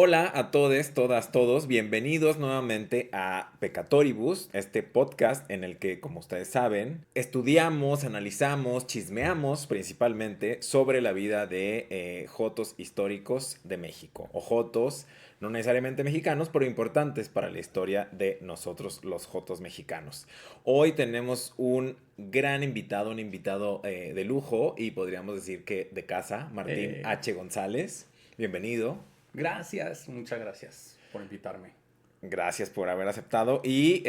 Hola a todos, todas, todos, bienvenidos nuevamente a Peccatoribus, este podcast en el que, como ustedes saben, estudiamos, analizamos, chismeamos principalmente sobre la vida de jotos históricos de México, o jotos no necesariamente mexicanos, pero importantes para la historia de nosotros los jotos mexicanos. Hoy tenemos un invitado de lujo y podríamos decir que de casa, Martín Eh, H. González. Bienvenido. Gracias, muchas gracias por invitarme. Gracias por haber aceptado. Y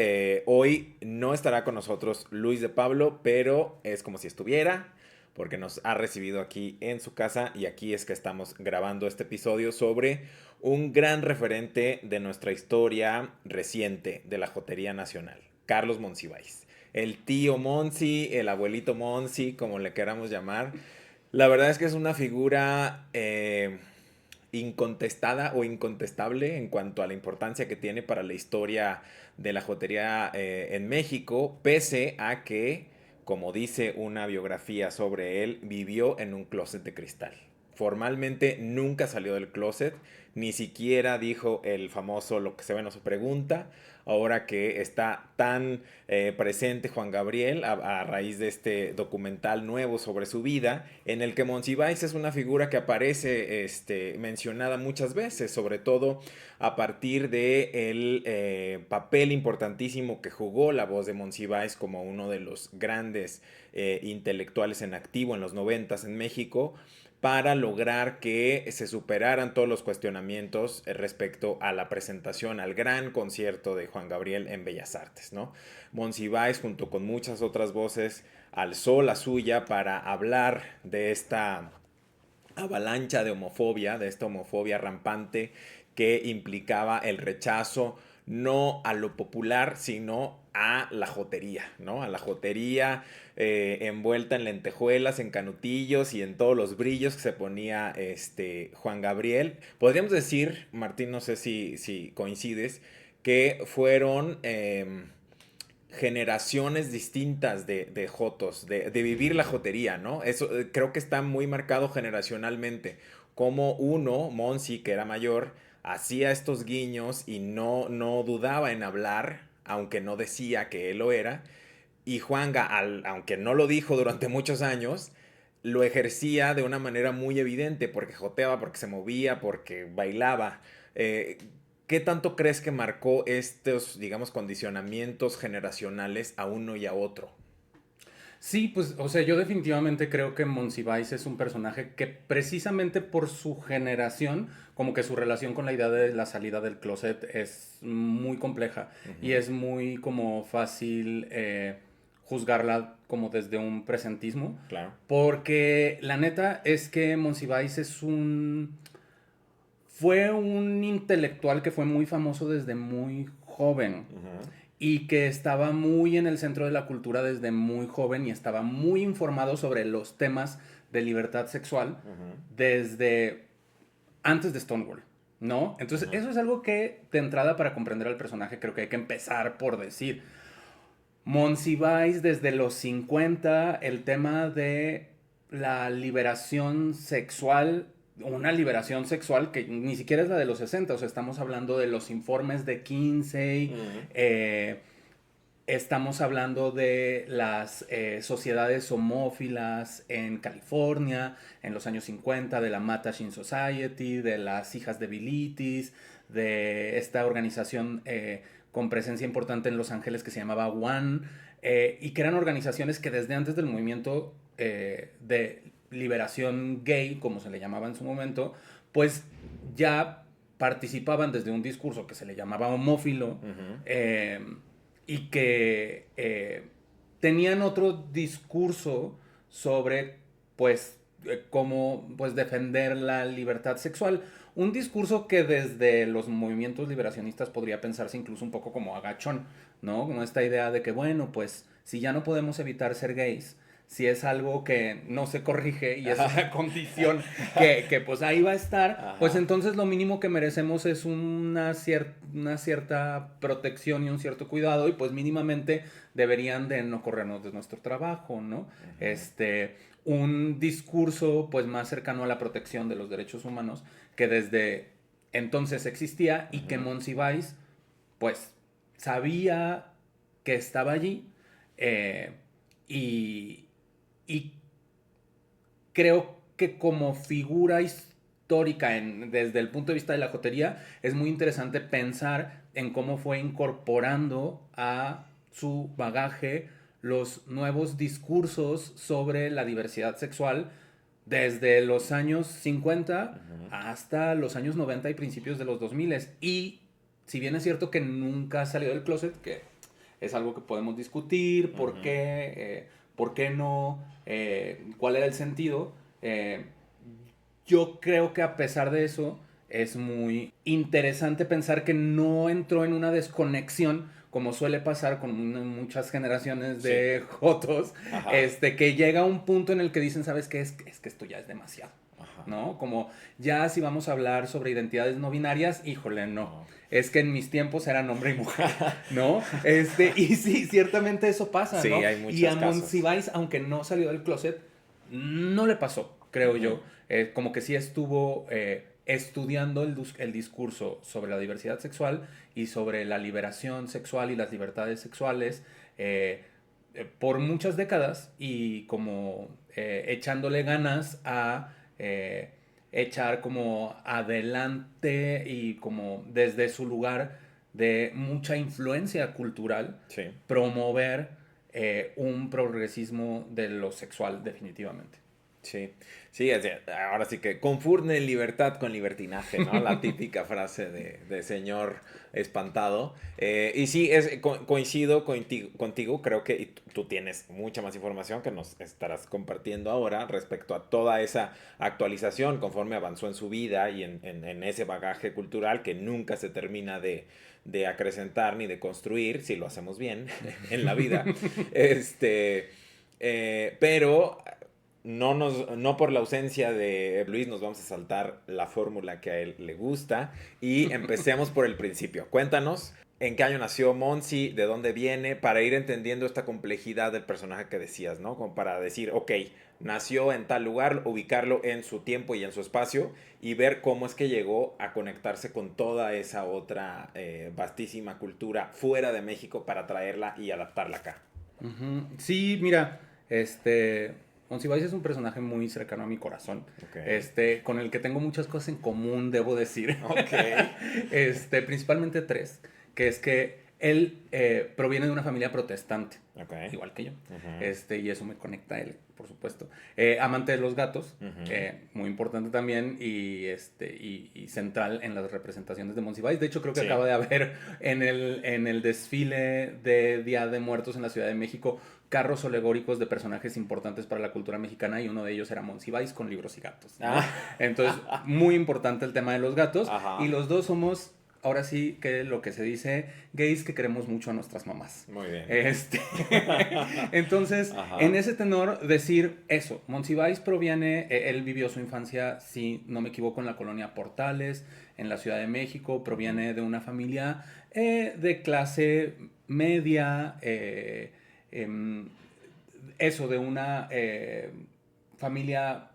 hoy no estará con nosotros Luis de Pablo, pero es como si estuviera, porque nos ha recibido aquí en su casa y aquí es que estamos grabando este episodio sobre un gran referente de nuestra historia reciente de la Jotería Nacional, Carlos Monsiváis. El tío Monsi, el abuelito Monsi, como le queramos llamar. La verdad es que es una figura incontestada o incontestable en cuanto a la importancia que tiene para la historia de la jotería en México, pese a que, como dice una biografía sobre él, vivió en un closet de cristal. Formalmente nunca salió del closet, ni siquiera dijo el famoso lo que se ve no se pregunta, ahora que está tan presente Juan Gabriel a raíz de este documental nuevo sobre su vida, en el que Monsiváis es una figura que aparece mencionada muchas veces, sobre todo a partir de el papel importantísimo que jugó la voz de Monsiváis como uno de los grandes intelectuales en activo en los noventas en México, para lograr que se superaran todos los cuestionamientos respecto a la presentación al gran concierto de Juan Gabriel en Bellas Artes, ¿no? Monsiváis, junto con muchas otras voces, alzó la suya para hablar de esta avalancha de homofobia, de esta homofobia rampante que implicaba el rechazo no a lo popular, sino a la jotería, ¿no? A la jotería envuelta en lentejuelas, en canutillos y en todos los brillos que se ponía Juan Gabriel. Podríamos decir, Martín, no sé si coincides, que fueron generaciones distintas de jotos, de vivir la jotería, ¿no? Eso creo que está muy marcado generacionalmente. Como uno, Monsi, que era mayor, hacía estos guiños y no dudaba en hablar, aunque no decía que él lo era. Y Juanga, aunque no lo dijo durante muchos años, lo ejercía de una manera muy evidente, porque joteaba, porque se movía, porque bailaba. Eh, ¿Qué tanto crees que marcó estos, digamos, condicionamientos generacionales a uno y a otro? Sí, pues, o sea, yo definitivamente creo que Monsiváis es un personaje que precisamente por su generación, como que su relación con la idea de la salida del closet es muy compleja y Ujú. es muy como fácil juzgarla como desde un presentismo, Claro. porque la neta es que Monsiváis fue un intelectual que fue muy famoso desde muy joven Ujú. y que estaba muy en el centro de la cultura desde muy joven y estaba muy informado sobre los temas de libertad sexual Ujú. desde antes de Stonewall, ¿no? Entonces, Ujú. eso es algo que de entrada para comprender al personaje creo que hay que empezar por decir. Monsiváis desde los 50 el tema de la liberación sexual, una liberación sexual que ni siquiera es la de los 60, o sea, estamos hablando de los informes de Kinsey, Ujú. estamos hablando de las sociedades homófilas en California en los años 50, de la Mattachine Society, de las hijas de Bilitis, de esta organización con presencia importante en Los Ángeles que se llamaba One, y que eran organizaciones que desde antes del movimiento de liberación gay, como se le llamaba en su momento, pues ya participaban desde un discurso que se le llamaba homófilo, Ujú. y que tenían otro discurso sobre, pues, cómo pues, defender la libertad sexual. Un discurso que desde los movimientos liberacionistas podría pensarse incluso un poco como agachón, ¿no? Como esta idea de que, bueno, pues, si ya no podemos evitar ser gays, si es algo que no se corrige y es una condición que pues ahí va a estar, pues Ajá. entonces lo mínimo que merecemos es una cierta protección y un cierto cuidado y pues mínimamente deberían de no corrernos de nuestro trabajo, ¿no? Ujú. Un discurso pues más cercano a la protección de los derechos humanos que desde entonces existía y que Monsiváis, pues, sabía que estaba allí eh, y, y creo que como figura histórica desde el punto de vista de la jotería es muy interesante pensar en cómo fue incorporando a su bagaje los nuevos discursos sobre la diversidad sexual desde los años 50 hasta los años 90 y principios de los 2000. Y si bien es cierto que nunca ha salido del closet, que es algo que podemos discutir, por qué no, cuál era el sentido, yo creo que a pesar de eso es muy interesante pensar que no entró en una desconexión como suele pasar con muchas generaciones de jotos, que llega a un punto en el que dicen, ¿sabes qué? Es que esto ya es demasiado, ¿no? Como ya si vamos a hablar sobre identidades no binarias, híjole, no. Es que en mis tiempos eran hombre y mujer, ¿no? Y sí, ciertamente eso pasa, sí, ¿no? Hay muchos y a casos. Monsiváis, aunque no salió del closet, no le pasó, creo yo. Como que sí estuvo estudiando el discurso sobre la diversidad sexual y sobre la liberación sexual y las libertades sexuales por muchas décadas y como echándole ganas a echar como adelante y como desde su lugar de mucha influencia cultural, promover un progresismo de lo sexual definitivamente. Sí, sí, ahora sí que confunde libertad con libertinaje, ¿no? La típica frase de señor espantado. Y sí, coincido contigo, creo que tú tienes mucha más información que nos estarás compartiendo ahora respecto a toda esa actualización conforme avanzó en su vida y en ese bagaje cultural que nunca se termina de acrecentar ni de construir, si lo hacemos bien en la vida. Pero no por la ausencia de Luis nos vamos a saltar la fórmula que a él le gusta y empecemos por el principio. Cuéntanos en qué año nació Monsi, de dónde viene, para ir entendiendo esta complejidad del personaje que decías, ¿no? Como para decir, ok, nació en tal lugar, ubicarlo en su tiempo y en su espacio y ver cómo es que llegó a conectarse con toda esa otra vastísima cultura fuera de México para traerla y adaptarla acá. Sí, mira, Monsiváis es un personaje muy cercano a mi corazón, con el que tengo muchas cosas en común, debo decir. Principalmente tres, que es que él proviene de una familia protestante, igual que yo, y eso me conecta a él, por supuesto. Amante de los gatos, muy importante también, y central en las representaciones de Monsiváis. De hecho, creo que acaba de haber en el desfile de Día de Muertos en la Ciudad de México carros alegóricos de personajes importantes para la cultura mexicana y uno de ellos era Monsiváis con libros y gatos, ¿no? Entonces, muy importante el tema de los gatos. Y los dos somos, ahora sí que lo que se dice, gays que queremos mucho a nuestras mamás. Muy bien. Entonces, en ese tenor, decir eso, Monsiváis proviene, él vivió su infancia, si no me equivoco, en la colonia Portales, en la Ciudad de México, proviene de una familia de clase media, eso, de una familia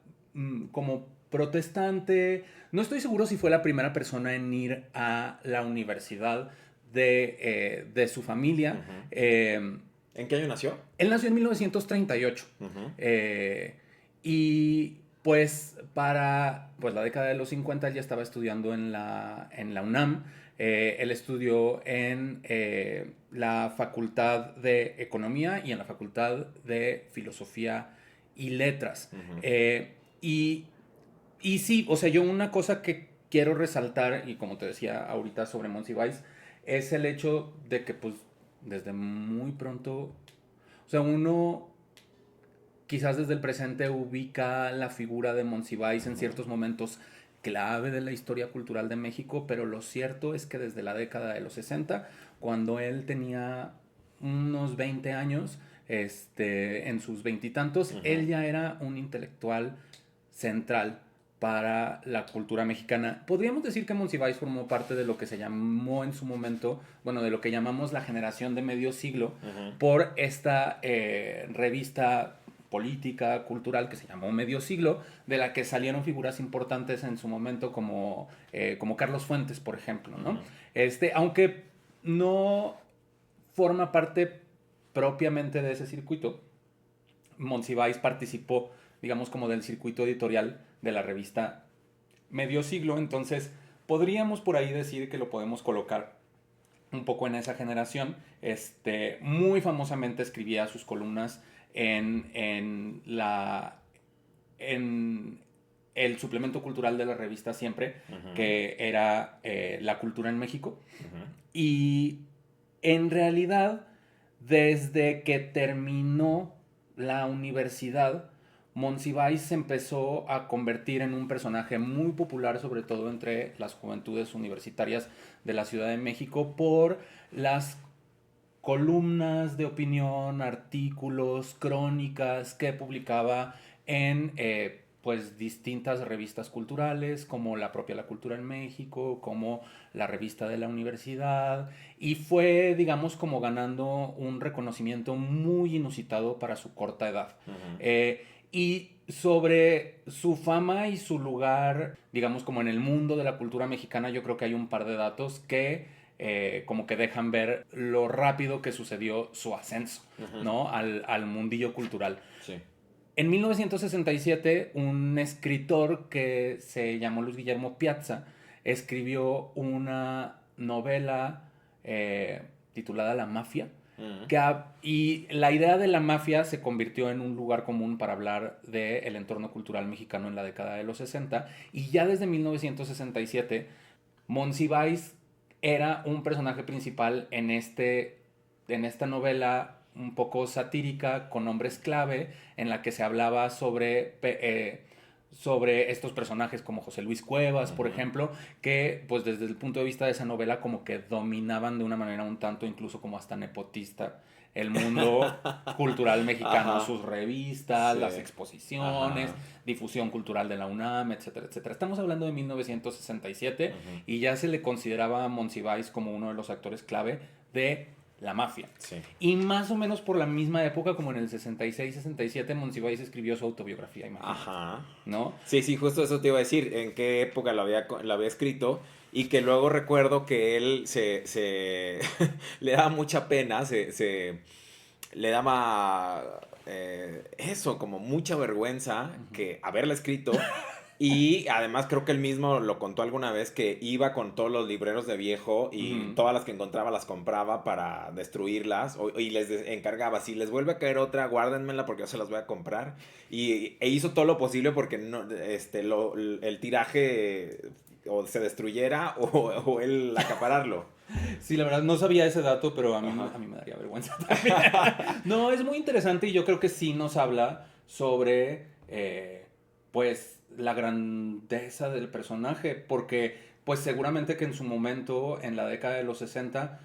como protestante. No estoy seguro si fue la primera persona en ir a la universidad de su familia. ¿En qué año nació? Él nació en 1938. Y pues para la década de los 50 él ya estaba estudiando en la UNAM. Él estudió en la Facultad de Economía y en la Facultad de Filosofía y Letras. Y sí, o sea, yo una cosa que quiero resaltar, y como te decía ahorita sobre Monsiváis, es el hecho de que pues desde muy pronto, o sea, uno quizás desde el presente ubica la figura de Monsiváis en ciertos momentos clave de la historia cultural de México, pero lo cierto es que desde la década de los 60, cuando él tenía unos 20 años, en sus veintitantos, él ya era un intelectual central para la cultura mexicana. Podríamos decir que Monsiváis formó parte de lo que se llamó en su momento, bueno, de lo que llamamos la generación de medio siglo, por esta revista política, cultural, que se llamó Medio Siglo, de la que salieron figuras importantes en su momento como Carlos Fuentes, por ejemplo, ¿no? Aunque no forma parte propiamente de ese circuito, Monsiváis participó, digamos, como del circuito editorial de la revista Medio Siglo, entonces podríamos por ahí decir que lo podemos colocar un poco en esa generación. Muy famosamente escribía sus columnas en el suplemento cultural de la revista Siempre, que era La Cultura en México. Y en realidad, desde que terminó la universidad, Monsiváis se empezó a convertir en un personaje muy popular, sobre todo entre las juventudes universitarias de la Ciudad de México, por las columnas de opinión, artículos, crónicas que publicaba en pues distintas revistas culturales, como la propia La Cultura en México, como la revista de la universidad, y fue, digamos, como ganando un reconocimiento muy inusitado para su corta edad. Y sobre su fama y su lugar, digamos, como en el mundo de la cultura mexicana, yo creo que hay un par de datos que como que dejan ver lo rápido que sucedió su ascenso, ¿no? Al mundillo cultural. Sí. En 1967, un escritor que se llamó Luis Guillermo Piazza escribió una novela titulada La Mafia. Y la idea de la mafia se convirtió en un lugar común para hablar del entorno cultural mexicano en la década de los 60. Y ya desde 1967, Monsiváis era un personaje principal en esta novela un poco satírica con nombres clave, en la que se hablaba sobre estos personajes como José Luis Cuevas, por ejemplo, que pues desde el punto de vista de esa novela como que dominaban de una manera un tanto incluso como hasta nepotista el mundo cultural mexicano, sus revistas, las exposiciones, difusión cultural de la UNAM, etcétera, etcétera. Estamos hablando de 1967 y ya se le consideraba a Monsiváis como uno de los actores clave de la mafia. Sí. Y más o menos por la misma época, como en el 66-67, Monsiváis escribió su autobiografía, imagínate, ¿no? Sí, justo eso te iba a decir, en qué época lo había escrito, y que luego recuerdo que él se le daba mucha pena, le daba eso, como mucha vergüenza que haberla escrito. Y además creo que él mismo lo contó alguna vez, que iba con todos los libreros de viejo y todas las que encontraba las compraba para destruirlas, y les encargaba, si les vuelve a caer otra, guárdenmela porque yo se las voy a comprar. E hizo todo lo posible porque no, el tiraje o se destruyera o él acapararlo. Sí, la verdad no sabía ese dato, pero a mí me daría vergüenza también. No, es muy interesante y yo creo que sí nos habla sobre, pues, la grandeza del personaje, porque, pues, seguramente que en su momento, en la década de los 60,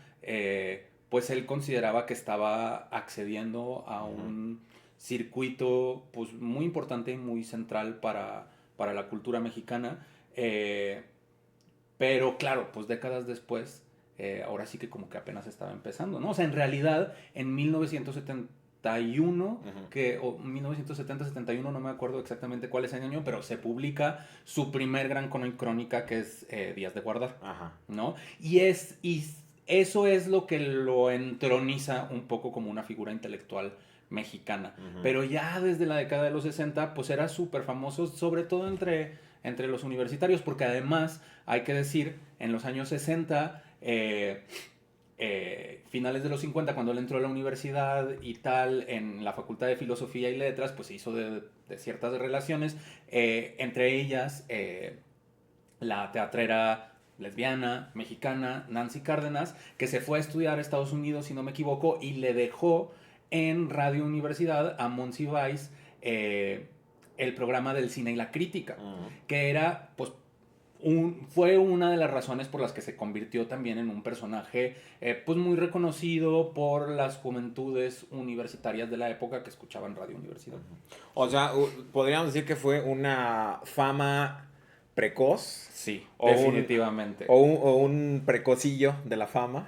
pues, él consideraba que estaba accediendo a un circuito, pues, muy importante y muy central para la cultura mexicana, pero, claro, pues, décadas después, ahora sí que como que apenas estaba empezando, ¿no? O sea, en realidad, en 1971, o 1970-71, no me acuerdo exactamente cuál es el año, pero se publica su primer gran crónica, que es Días de Guardar, ¿no? Y eso es lo que lo entroniza un poco como una figura intelectual mexicana. Pero ya desde la década de los 60, pues era súper famoso, sobre todo entre los universitarios, porque además, hay que decir, en los años 60... finales de los 50, cuando él entró a la universidad y tal, en la Facultad de Filosofía y Letras, pues se hizo de ciertas relaciones, entre ellas la teatrera lesbiana, mexicana, Nancy Cárdenas, que se fue a estudiar a Estados Unidos, si no me equivoco, y le dejó en Radio Universidad a Monsiváis el programa del cine y la crítica, que era, pues, fue una de las razones por las que se convirtió también en un personaje pues muy reconocido por las juventudes universitarias de la época que escuchaban Radio Universidad. O sea, podríamos decir que fue una fama precoz. Sí, definitivamente. O un precocillo de la fama,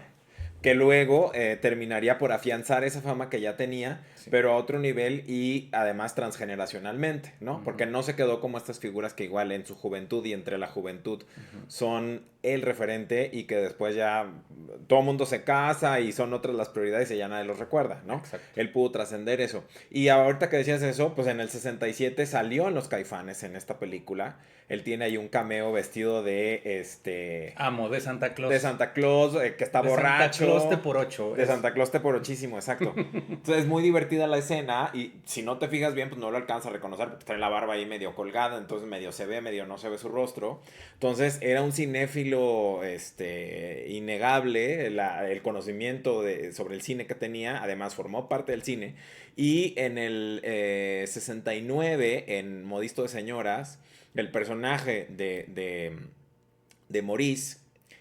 que luego terminaría por afianzar esa fama que ya tenía, sí. pero a otro nivel y además transgeneracionalmente, ¿no? Ujú. Porque no se quedó como estas figuras que igual en su juventud y entre la juventud Ujú. son el referente y que después ya todo el mundo se casa y son otras las prioridades y ya nadie los recuerda, ¿no? Exacto. Él pudo trascender eso. Y ahorita que decías eso, pues en el 67 salió en Los Caifanes en esta película. Él tiene ahí un cameo vestido Amo, de Santa de Claus. Santa Claus, que está De Santa Claus te borracho. por ocho. De Santa Claus te porochísimo, exacto. Entonces es muy divertida la escena y si no te fijas bien, pues no lo alcanza a reconocer porque trae la barba ahí medio colgada, entonces medio se ve, medio no se ve su rostro. Entonces era un cinéfilo innegable, el conocimiento sobre el cine que tenía, además formó parte del cine. Y en el 69, en Modisto de Señoras, el personaje de Maurice,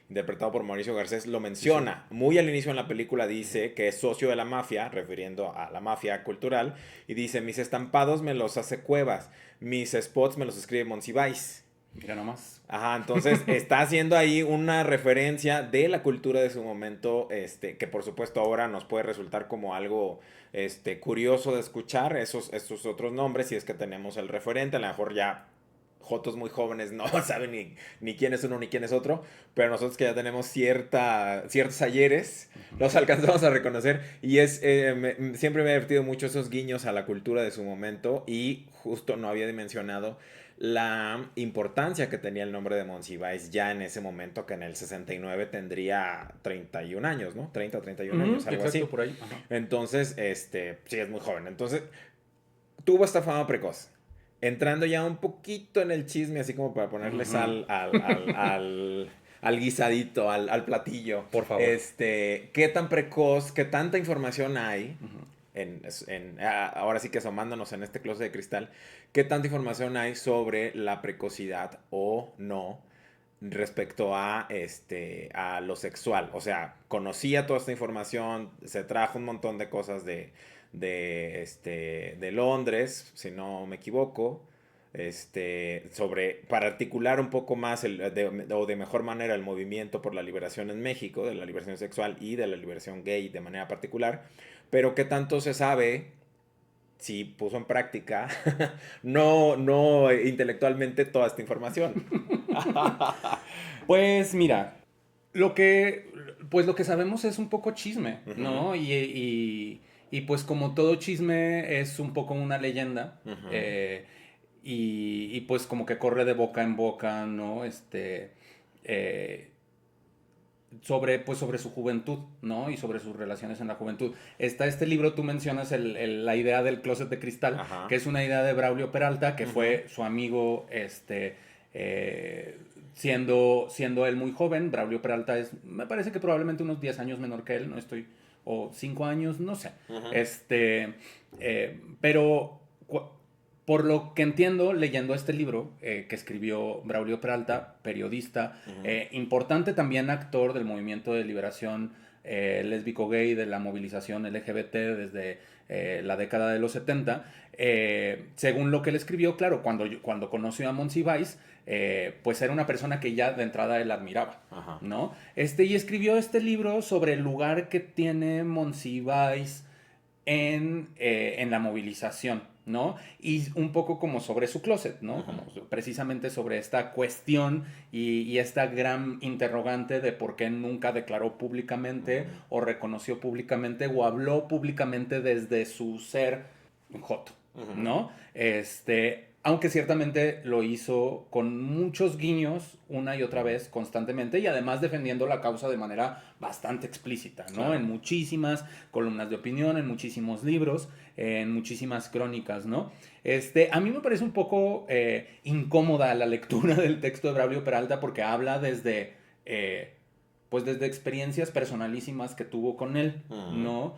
interpretado por Mauricio Garcés, lo Sí, sí. menciona. Muy al inicio en la película dice que es socio de la mafia, refiriendo a la mafia cultural, y dice, mis estampados me los hace Cuevas, mis spots me los escribe Monsiváis. Mira nomás. Ajá, entonces está haciendo ahí una referencia de la cultura de su momento, que por supuesto ahora nos puede resultar como algo curioso de escuchar esos otros nombres, si es que tenemos el referente, a lo mejor ya jotos muy jóvenes no saben ni quién es uno ni quién es otro, pero nosotros que ya tenemos ciertos ayeres, los alcanzamos a reconocer y siempre me ha divertido mucho esos guiños a la cultura de su momento y justo no había mencionado la importancia que tenía el nombre de Monsiváis ya en ese momento, que en el 69 tendría 31 años, ¿no? 30, 31 años, algo Exacto, así. por ahí. Ajá. Entonces, sí, es muy joven. Entonces, tuvo esta fama precoz. Entrando ya un poquito en el chisme, así como para ponerle Ujú. sal al guisadito, al platillo. Por favor. ¿Qué tan precoz, qué tanta información hay? Ujú. Ahora sí que asomándonos en este closet de cristal, ¿qué tanta información hay sobre la precocidad o no respecto a lo sexual? O sea, conocía toda esta información, se trajo un montón de cosas de Londres, si no me equivoco, para articular un poco más o de mejor manera el movimiento por la liberación en México, de la liberación sexual y de la liberación gay de manera particular, pero qué tanto se sabe si puso en práctica, no intelectualmente toda esta información. Pues mira, lo que, pues lo que sabemos es un poco chisme, Ujú, ¿no? Y pues como todo chisme es un poco una leyenda, ujú, eh, y pues como que corre de boca en boca, ¿no? Eh, sobre su juventud, ¿no? Y sobre sus relaciones en la juventud. Está este libro, tú mencionas la idea del closet de cristal, que ajá, es una idea de Braulio Peralta, que ujú, fue su amigo, siendo él muy joven. Braulio Peralta me parece que probablemente unos 10 años menor que él, no estoy, o 5 años, no sé. ujú, Pero por lo que entiendo, leyendo este libro que escribió Braulio Peralta, periodista, ujú. importante también actor del movimiento de liberación lésbico-gay, de la movilización LGBT desde la década de los 70. Según lo que él escribió, claro, cuando conoció a Monsiváis, pues era una persona que ya de entrada él admiraba, Ajá. ¿no? Y escribió este libro sobre el lugar que tiene Monsiváis en la movilización, ¿no? Y un poco como sobre su closet, ¿no? Ujú. Como precisamente sobre esta cuestión y esta gran interrogante de por qué nunca declaró públicamente Ujú. o reconoció públicamente o habló públicamente desde su ser joto, Ujú. ¿no? Aunque ciertamente lo hizo con muchos guiños una y otra vez constantemente y además defendiendo la causa de manera bastante explícita, ¿no? Claro. En muchísimas columnas de opinión, en muchísimos libros, en muchísimas crónicas, ¿no? A mí me parece un poco incómoda la lectura del texto de Braulio Peralta porque habla pues desde experiencias personalísimas que tuvo con él, Ujú. ¿no? Ujú.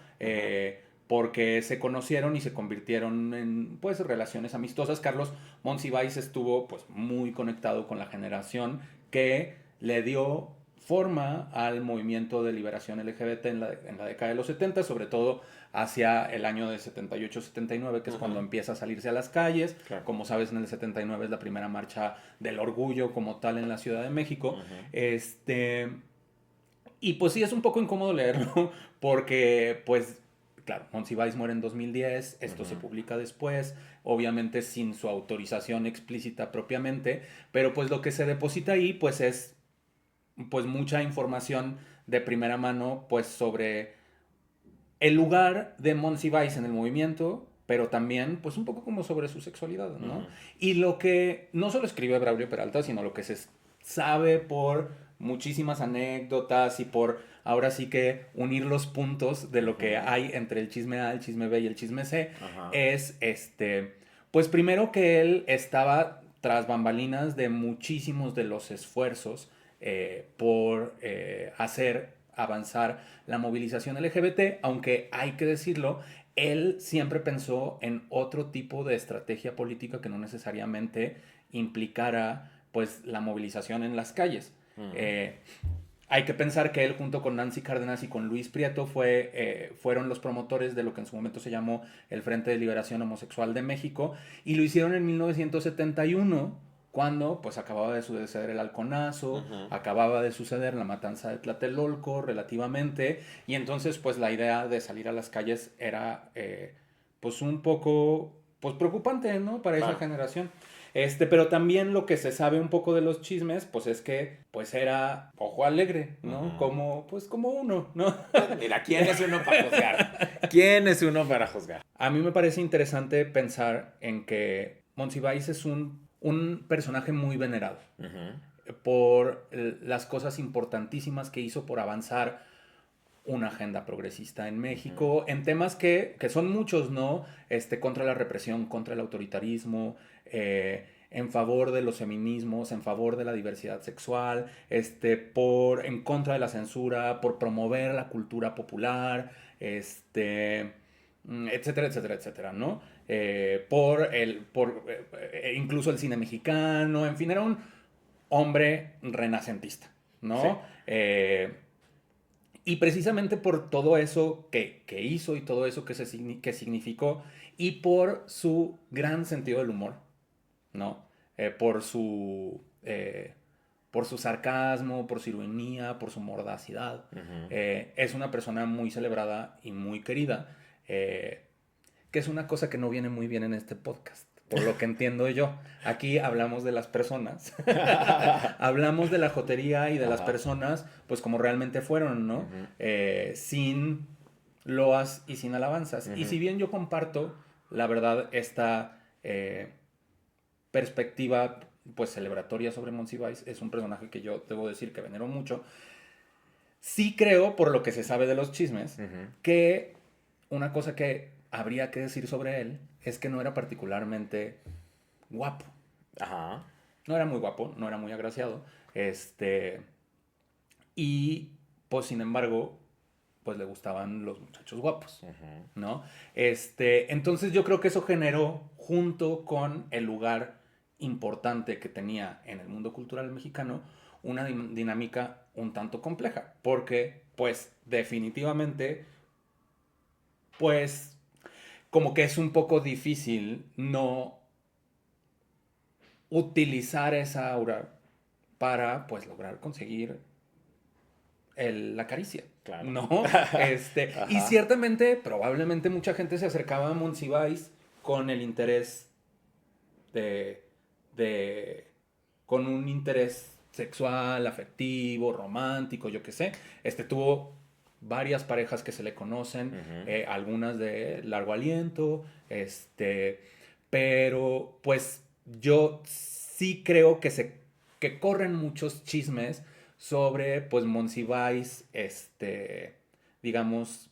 Porque se conocieron y se convirtieron en pues relaciones amistosas. Carlos Monsiváis estuvo pues muy conectado con la generación que le dio forma al movimiento de liberación LGBT en la década de los 70, sobre todo hacia el año de 78-79, que es cuando Ujú. empieza a salirse a las calles. Claro. Como sabes, en el 79 es la primera marcha del orgullo como tal en la Ciudad de México. Ujú. Y pues sí, es un poco incómodo leerlo porque pues claro, Monsiváis muere en 2010, esto se publica después, obviamente sin su autorización explícita propiamente, pero pues lo que se deposita ahí pues es pues mucha información de primera mano pues sobre el lugar de Monsiváis en el movimiento, pero también pues un poco como sobre su sexualidad, ¿no? Y lo que no solo escribe Braulio Peralta, sino lo que se sabe por muchísimas anécdotas y por ahora sí que unir los puntos de lo que hay entre el chisme A, el chisme B y el chisme C, es pues primero que él estaba tras bambalinas de muchísimos de los esfuerzos por hacer avanzar la movilización LGBT, aunque hay que decirlo, él siempre pensó en otro tipo de estrategia política que no necesariamente implicara pues la movilización en las calles. Hay que pensar que él junto con Nancy Cárdenas y con Luis Prieto fueron los promotores de lo que en su momento se llamó el Frente de Liberación Homosexual de México y lo hicieron en 1971 cuando pues acababa de suceder el halconazo, acababa de suceder la matanza de Tlatelolco relativamente y entonces pues la idea de salir a las calles era pues un poco pues preocupante, ¿no? Para esa generación. Pero también lo que se sabe un poco de los chismes, pues es que pues era ojo alegre, ¿no? Pues como uno, ¿no? Mira, ¿quién es uno para juzgar? ¿Quién es uno para juzgar? A mí me parece interesante pensar en que Monsiváis es un personaje muy venerado por las cosas importantísimas que hizo por avanzar una agenda progresista en México, en temas que son muchos, ¿no? Contra la represión, contra el autoritarismo, en favor de los feminismos, en favor de la diversidad sexual, en contra de la censura, por promover la cultura popular, etcétera, etcétera, etcétera, ¿no? Incluso el cine mexicano, en fin, era un hombre renacentista, ¿no? Sí. Y precisamente por todo eso que hizo y todo eso que significó y por su gran sentido del humor, ¿no? Por su sarcasmo, por su ironía, por su mordacidad. Es una persona muy celebrada y muy querida, que es una cosa que no viene muy bien en este podcast. Por lo que entiendo yo, aquí hablamos de las personas, hablamos de la jotería y de las personas, pues como realmente fueron, ¿no? Sin loas y sin alabanzas. Y si bien yo comparto, la verdad, esta perspectiva, pues celebratoria sobre Monsiváis, es un personaje que yo debo decir que venero mucho. Sí creo, por lo que se sabe de los chismes, que una cosa que habría que decir sobre él es que no era particularmente guapo. No era muy guapo, no era muy agraciado. Y, pues, sin embargo, pues le gustaban los muchachos guapos, ¿no? Entonces yo creo que eso generó, junto con el lugar importante que tenía en el mundo cultural mexicano, una dinámica un tanto compleja, porque, pues, definitivamente, pues, como que es un poco difícil no utilizar esa aura para, pues, lograr conseguir la caricia, claro. ¿no? Y ciertamente, probablemente mucha gente se acercaba a Monsiváis con el interés con un interés sexual, afectivo, romántico, yo qué sé. Tuvo varias parejas que se le conocen, algunas de largo aliento, pero pues yo sí creo que corren muchos chismes sobre pues Monsiváis, digamos,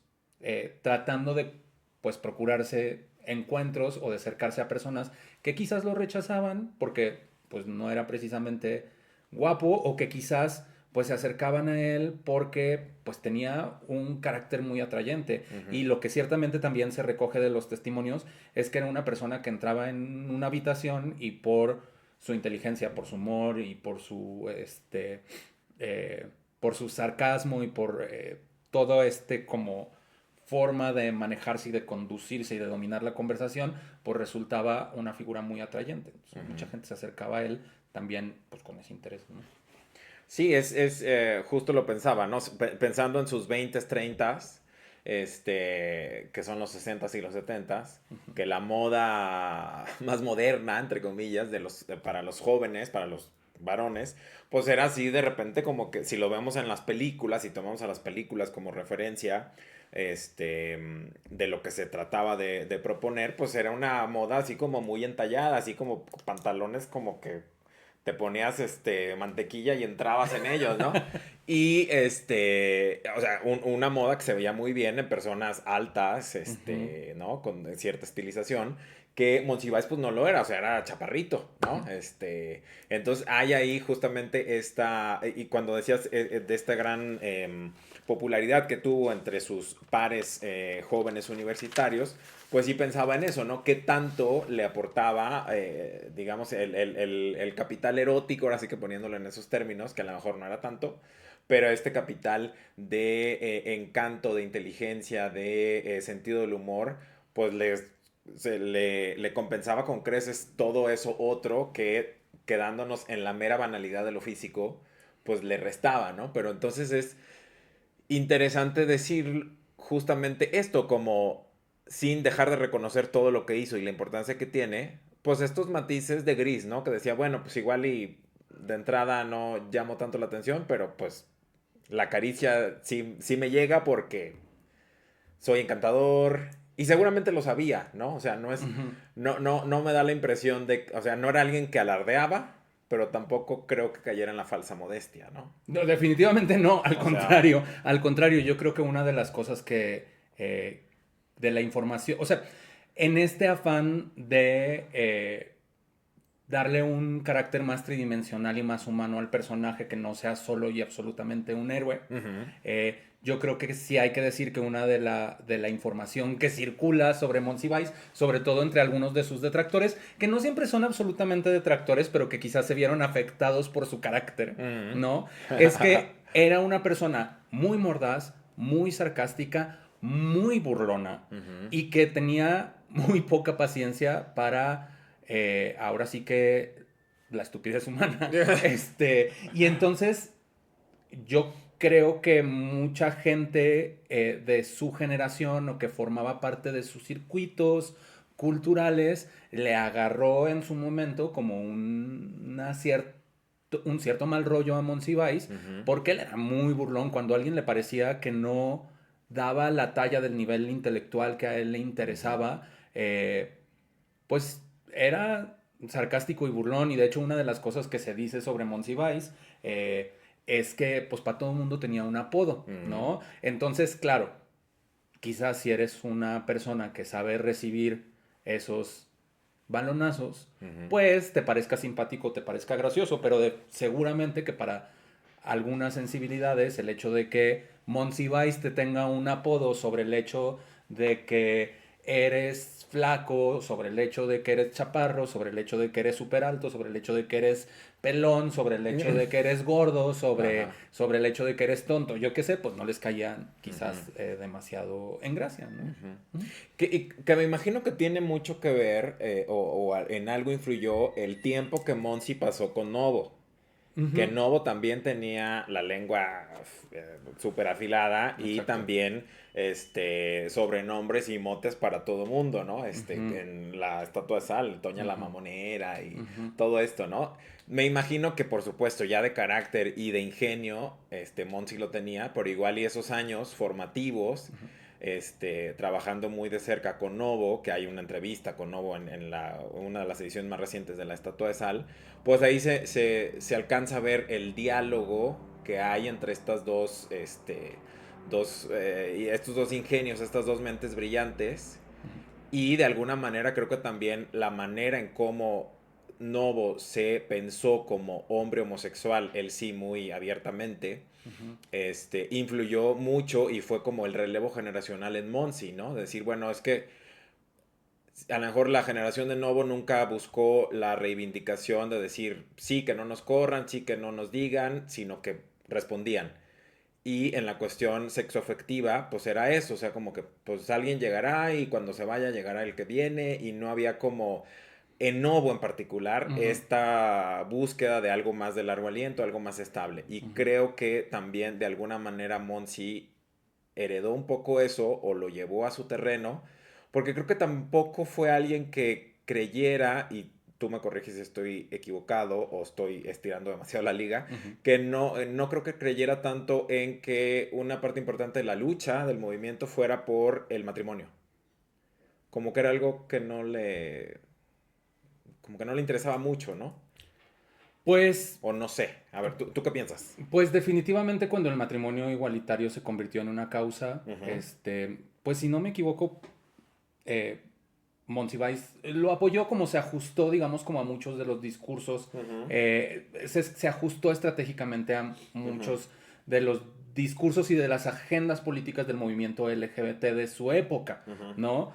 tratando de pues procurarse encuentros o de acercarse a personas que quizás lo rechazaban porque pues no era precisamente guapo o que quizás pues se acercaban a él porque pues tenía un carácter muy atrayente. Y lo que ciertamente también se recoge de los testimonios es que era una persona que entraba en una habitación y por su inteligencia, por su humor y por su sarcasmo y por todo como forma de manejarse y de conducirse y de dominar la conversación, pues resultaba una figura muy atrayente. Entonces, mucha gente se acercaba a él también pues con ese interés, ¿no? Sí, justo lo pensaba, ¿no? Pensando en sus 20s, 30s, que son los 60s y los 70s, que la moda más moderna, entre comillas, para los jóvenes, para los varones, pues era así de repente como que si lo vemos en las películas y tomamos a las películas como referencia, de lo que se trataba de proponer, pues era una moda así como muy entallada, así como pantalones como que te ponías mantequilla y entrabas en ellos, ¿no? Y o sea, una moda que se veía muy bien en personas altas, ¿no? Con cierta estilización, que Monsiváis pues no lo era, o sea, era chaparrito, ¿no? Entonces hay ahí justamente y cuando decías de esta gran popularidad que tuvo entre sus pares jóvenes universitarios, pues sí pensaba en eso, ¿no? ¿Qué tanto le aportaba, digamos, el capital erótico, ahora sí que poniéndolo en esos términos, que a lo mejor no era tanto, pero este capital de encanto, de inteligencia, de sentido del humor, pues le compensaba con creces todo eso otro que quedándonos en la mera banalidad de lo físico, pues le restaba, ¿no? Pero entonces es interesante decir justamente esto, como sin dejar de reconocer todo lo que hizo y la importancia que tiene, pues estos matices de gris, ¿no? Que decía, bueno, pues igual y de entrada no llamo tanto la atención, pero pues la caricia sí me llega porque soy encantador y seguramente lo sabía, ¿no? O sea, Ujú. no me da la impresión de, o sea, no era alguien que alardeaba, pero tampoco creo que cayera en la falsa modestia, ¿no? No, definitivamente no, O sea, al contrario, yo creo que una de las cosas que de la información, o sea, en este afán de darle un carácter más tridimensional y más humano al personaje, que no sea solo y absolutamente un héroe, ujú, yo creo que sí hay que decir que una de la información que circula sobre Monsiváis, sobre todo entre algunos de sus detractores, que no siempre son absolutamente detractores, pero que quizás se vieron afectados por su carácter, ujú. ¿no? Es que era una persona muy mordaz, muy sarcástica, muy burlona Ujú. y que tenía muy poca paciencia para, ahora sí que, la estupidez humana. Y entonces yo creo que mucha gente de su generación o que formaba parte de sus circuitos culturales le agarró en su momento como un cierto mal rollo a Monsiváis Ujú, porque él era muy burlón cuando a alguien le parecía que no daba la talla del nivel intelectual que a él le ujú. interesaba, pues era sarcástico y burlón y de hecho una de las cosas que se dice sobre Monsiváis es que pues para todo el mundo tenía un apodo, Ujú, ¿no? Entonces, claro, quizás si eres una persona que sabe recibir esos balonazos, ujú. pues te parezca simpático, te parezca gracioso, pero seguramente que para algunas sensibilidades el hecho de que Monsiváis te tenga un apodo sobre el hecho de que eres flaco, sobre el hecho de que eres chaparro, sobre el hecho de que eres súper alto, sobre el hecho de que eres pelón, sobre el hecho de que eres gordo, Ajá. sobre el hecho de que eres tonto, yo qué sé, pues no les caían Ujú, quizás demasiado en gracia, ¿no? ujú. ¿Mm? Que me imagino que tiene mucho que ver, en algo influyó el tiempo que Monsi pasó con Novo. Que Ujú. Novo también tenía la lengua súper afilada y Exacto. también sobrenombres y motes para todo mundo, ¿no? Ujú, En la Estatua de Sal, Toña la ujú, Mamonera y ujú, todo esto, ¿no? Me imagino que por supuesto ya de carácter y de ingenio, Monsi lo tenía, pero igual y esos años formativos, ujú. trabajando muy de cerca con Novo, que hay una entrevista con Novo una de las ediciones más recientes de la Estatua de Sal, pues ahí se alcanza a ver el diálogo que hay entre estas y estos dos ingenios, estas dos mentes brillantes, y de alguna manera creo que también la manera en cómo Novo se pensó como hombre homosexual, él sí muy abiertamente, Ujú, influyó mucho y fue como el relevo generacional en Monsi, ¿no? Decir, bueno, es que a lo mejor la generación de Novo nunca buscó la reivindicación de decir sí que no nos corran, sí que no nos digan, sino que respondían. Y en la cuestión sexoafectiva, pues era eso, o sea, como que pues alguien llegará y cuando se vaya llegará el que viene y no había como en Novo en particular ujú, esta búsqueda de algo más de largo aliento, algo más estable. Y ujú, creo que también de alguna manera Monsi heredó un poco eso o lo llevó a su terreno, porque creo que tampoco fue alguien que creyera, y tú me corriges si estoy equivocado o estoy estirando demasiado la liga, Ujú. que no creo que creyera tanto en que una parte importante de la lucha del movimiento fuera por el matrimonio. Como que era algo que como que no le interesaba mucho, ¿no? Pues, O no sé. A ver, ¿tú qué piensas? pues definitivamente cuando el matrimonio igualitario se convirtió en una causa, Ujú, pues si no me equivoco, eh, Monsiváis lo apoyó como se ajustó, digamos, como a muchos de los discursos, ujú, se ajustó estratégicamente a ujú, muchos de los discursos y de las agendas políticas del movimiento LGBT de su época, ujú, ¿no?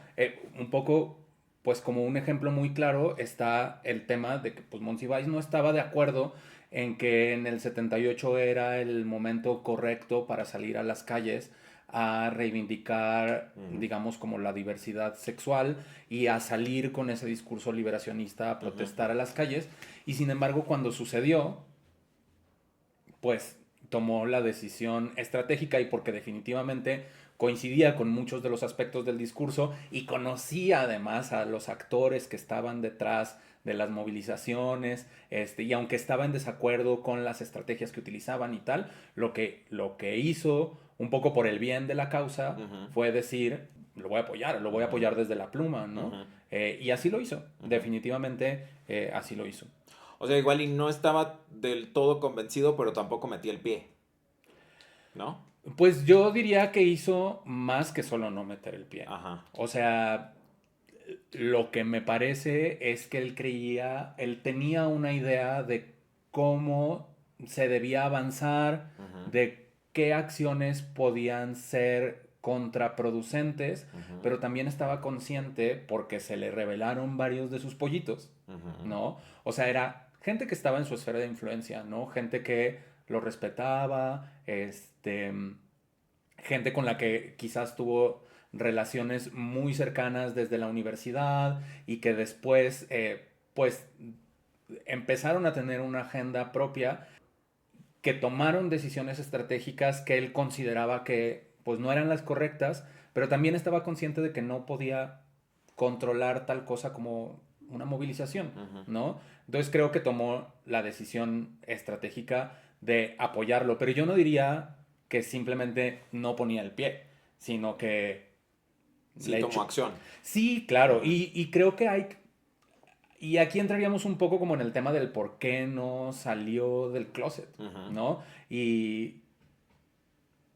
Un poco, pues como un ejemplo muy claro está el tema de que pues Monsiváis no estaba de acuerdo en que en el 78 era el momento correcto para salir a las calles a reivindicar, ujú, digamos, como la diversidad sexual y a salir con ese discurso liberacionista a ujú, protestar a las calles. Y sin embargo, cuando sucedió, pues tomó la decisión estratégica y porque definitivamente coincidía con muchos de los aspectos del discurso y conocía además a los actores que estaban detrás de las movilizaciones, y aunque estaba en desacuerdo con las estrategias que utilizaban y tal, lo que hizo, un poco por el bien de la causa, ujú, fue decir, lo voy a ujú, apoyar desde la pluma, ¿no? ujú, Y así lo hizo, ujú. definitivamente así lo hizo. O sea, igual y no estaba del todo convencido, pero tampoco metí el pie, ¿no? Pues yo diría que hizo más que solo no meter el pie. Ajá. O sea, lo que me parece es que él tenía una idea de cómo se debía avanzar, Ujú, de qué acciones podían ser contraproducentes, ujú, pero también estaba consciente porque se le revelaron varios de sus pollitos, ujú, ¿no? O sea, era gente que estaba en su esfera de influencia, ¿no? Gente que lo respetaba, gente con la que quizás tuvo relaciones muy cercanas desde la universidad y que después, pues, empezaron a tener una agenda propia, que tomaron decisiones estratégicas que él consideraba que, pues, no eran las correctas, pero también estaba consciente de que no podía controlar tal cosa como una movilización, ujú. ¿no? Entonces creo que tomó la decisión estratégica de apoyarlo, pero yo no diría que simplemente no ponía el pie, sino que Sí le tomó echó. acción. Sí, claro, Ujú, y creo que hay. Y aquí entraríamos un poco como en el tema del por qué no salió del closet, ujú, ¿no? Y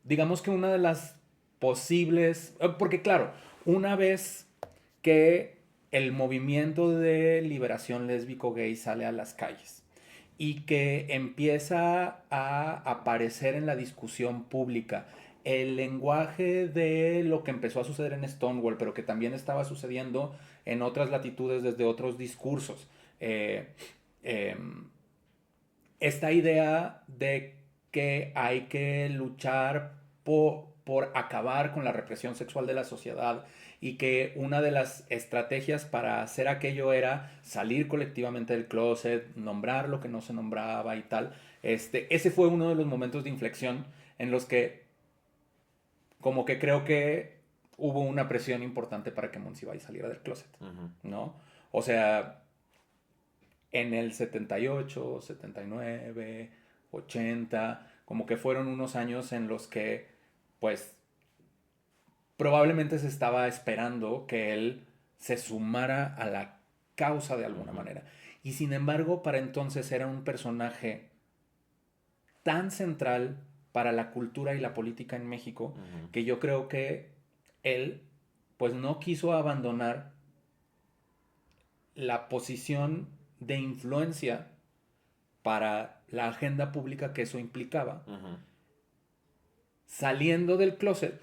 digamos que una de las posibles, porque claro, una vez que el movimiento de liberación lésbico gay sale a las calles y que empieza a aparecer en la discusión pública el lenguaje de lo que empezó a suceder en Stonewall, pero que también estaba sucediendo en otras latitudes desde otros discursos. Eh, eh, Esta idea de que hay que luchar por acabar con la represión sexual de la sociedad y que una de las estrategias para hacer aquello era salir colectivamente del closet, nombrar lo que no se nombraba y tal. Ese fue uno de los momentos de inflexión en los que como que creo que hubo una presión importante para que Monsiváis saliera del closet, ujú, ¿no? O sea, en el 78, 79, 80, como que fueron unos años en los que, pues, probablemente se estaba esperando que él se sumara a la causa de alguna ujú, manera. Y sin embargo, para entonces era un personaje tan central para la cultura y la política en México ujú, que yo creo que él, pues, no quiso abandonar la posición de influencia para la agenda pública que eso implicaba, ujú, saliendo del closet,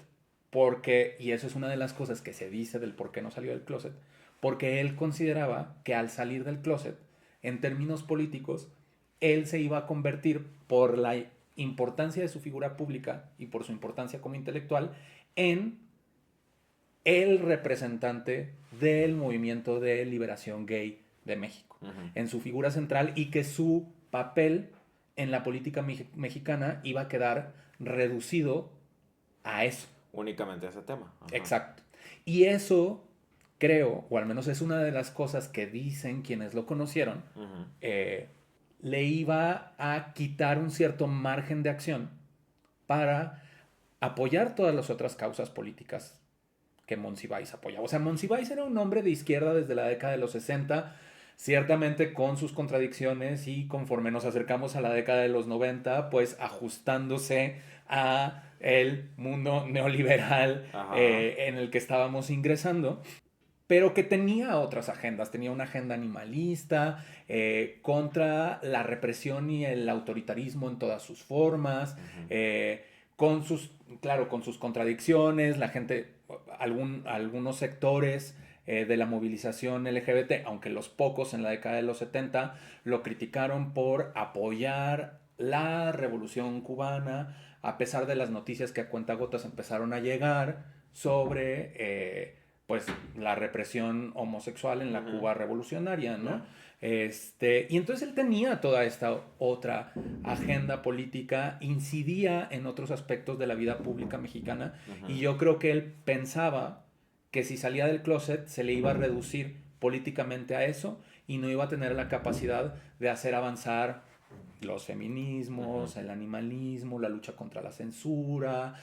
porque, y eso es una de las cosas que se dice del por qué no salió del closet, porque él consideraba que al salir del closet, en términos políticos, él se iba a convertir por la importancia de su figura pública y por su importancia como intelectual en el representante del movimiento de liberación gay de México, ujú. en su figura central, y que su papel en la política mexicana iba a quedar reducido a eso. únicamente ese tema. Ajá. Exacto. Y eso, creo, o al menos es una de las cosas que dicen quienes lo conocieron, le iba a quitar un cierto margen de acción para apoyar todas las otras causas políticas que Monsiváis apoyaba. O sea, Monsiváis era un hombre de izquierda desde la década de los 60, ciertamente con sus contradicciones, y conforme nos acercamos a la década de los 90, pues ajustándose a el mundo neoliberal en el que estábamos ingresando, pero que tenía otras agendas. Tenía una agenda animalista, contra la represión y el autoritarismo en todas sus formas, con sus, claro, con sus contradicciones. La gente, algunos sectores de la movilización LGBT, aunque los pocos en la década de los 70, lo criticaron por apoyar la revolución cubana, a pesar de las noticias que a cuentagotas empezaron a llegar sobre pues la represión homosexual en la Cuba revolucionaria, ¿no? Y entonces él tenía toda esta otra agenda política, incidía en otros aspectos de la vida pública mexicana, y yo creo que él pensaba que si salía del closet se le iba a reducir políticamente a eso y no iba a tener la capacidad de hacer avanzar los feminismos, el animalismo, la lucha contra la censura,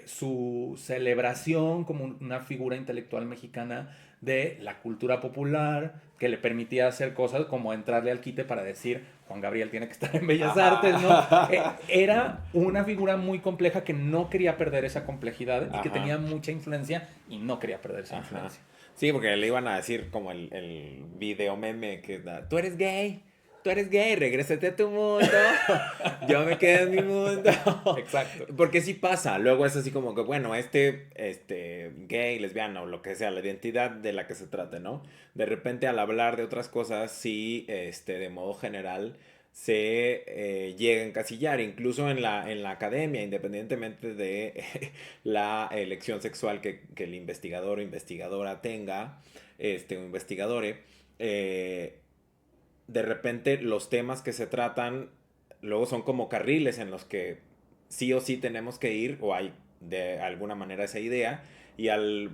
su celebración como una figura intelectual mexicana de la cultura popular, que le permitía hacer cosas como entrarle al quite para decir Juan Gabriel tiene que estar en Bellas Artes, ¿no? Era una figura muy compleja que no quería perder esa complejidad y que tenía mucha influencia y no quería perder esa influencia. Sí, porque le iban a decir como el video meme que da, tú eres gay, regrésate a tu mundo, yo me quedo en mi mundo. Exacto. Porque sí pasa, luego es así como que, bueno, gay, lesbiana o lo que sea, la identidad de la que se trate, ¿no? De repente al hablar de otras cosas, sí, de modo general, se llega a encasillar, incluso en la academia, independientemente de la elección sexual que el investigador o investigadora tenga, o investigadore, de repente los temas que se tratan luego son como carriles en los que sí o sí tenemos que ir, o hay de alguna manera esa idea, y al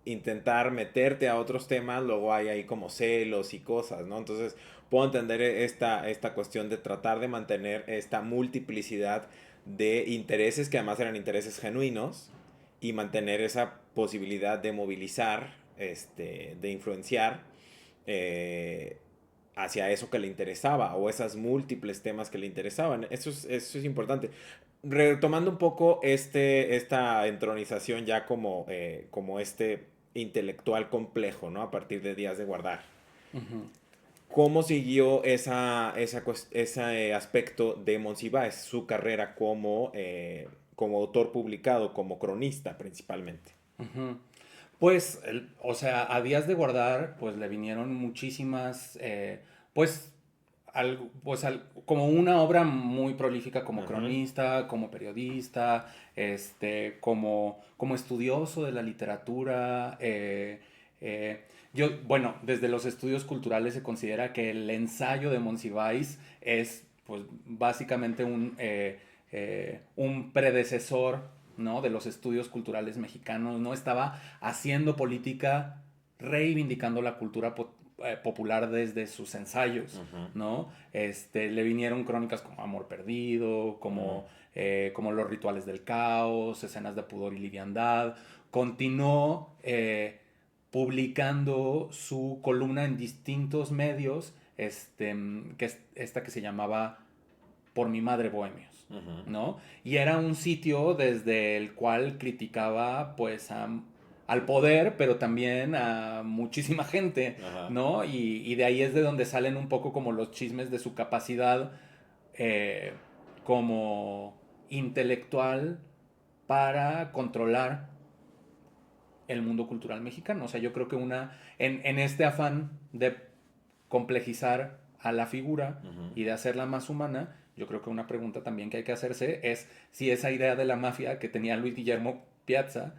intentar meterte a otros temas, luego hay ahí como celos y cosas, ¿no? Entonces puedo entender esta cuestión de tratar de mantener esta multiplicidad de intereses, que además eran intereses genuinos, y mantener esa posibilidad de movilizar, de influenciar, hacia eso que le interesaba, o esas múltiples temas que le interesaban. Eso es importante. Retomando un poco esta entronización ya como intelectual complejo, ¿no? A partir de Díaz de Guardar. ¿Cómo siguió ese aspecto de Monsiváis, su carrera como autor publicado, como cronista principalmente? Pues, o sea, a Díaz de Guardar, pues le vinieron muchísimas, pues, como una obra muy prolífica como cronista, como periodista, como estudioso de la literatura. Bueno, desde los estudios culturales se considera que el ensayo de Monsiváis es, pues, básicamente un predecesor, ¿no?, de los estudios culturales mexicanos. No estaba haciendo política reivindicando la cultura popular desde sus ensayos, ¿no? Le vinieron crónicas como Amor Perdido, como Los Rituales del Caos, Escenas de Pudor y Liviandad. Continuó publicando su columna en distintos medios, que se llamaba Por mi madre, bohemios, ¿no? Y era un sitio desde el cual criticaba, pues, al poder, pero también a muchísima gente, ¿no? Y de ahí es de donde salen un poco como los chismes de su capacidad como intelectual para controlar el mundo cultural mexicano. O sea, yo creo que en este afán de complejizar a la figura y de hacerla más humana, yo creo que una pregunta también que hay que hacerse es si esa idea de la mafia que tenía Luis Guillermo Piazza,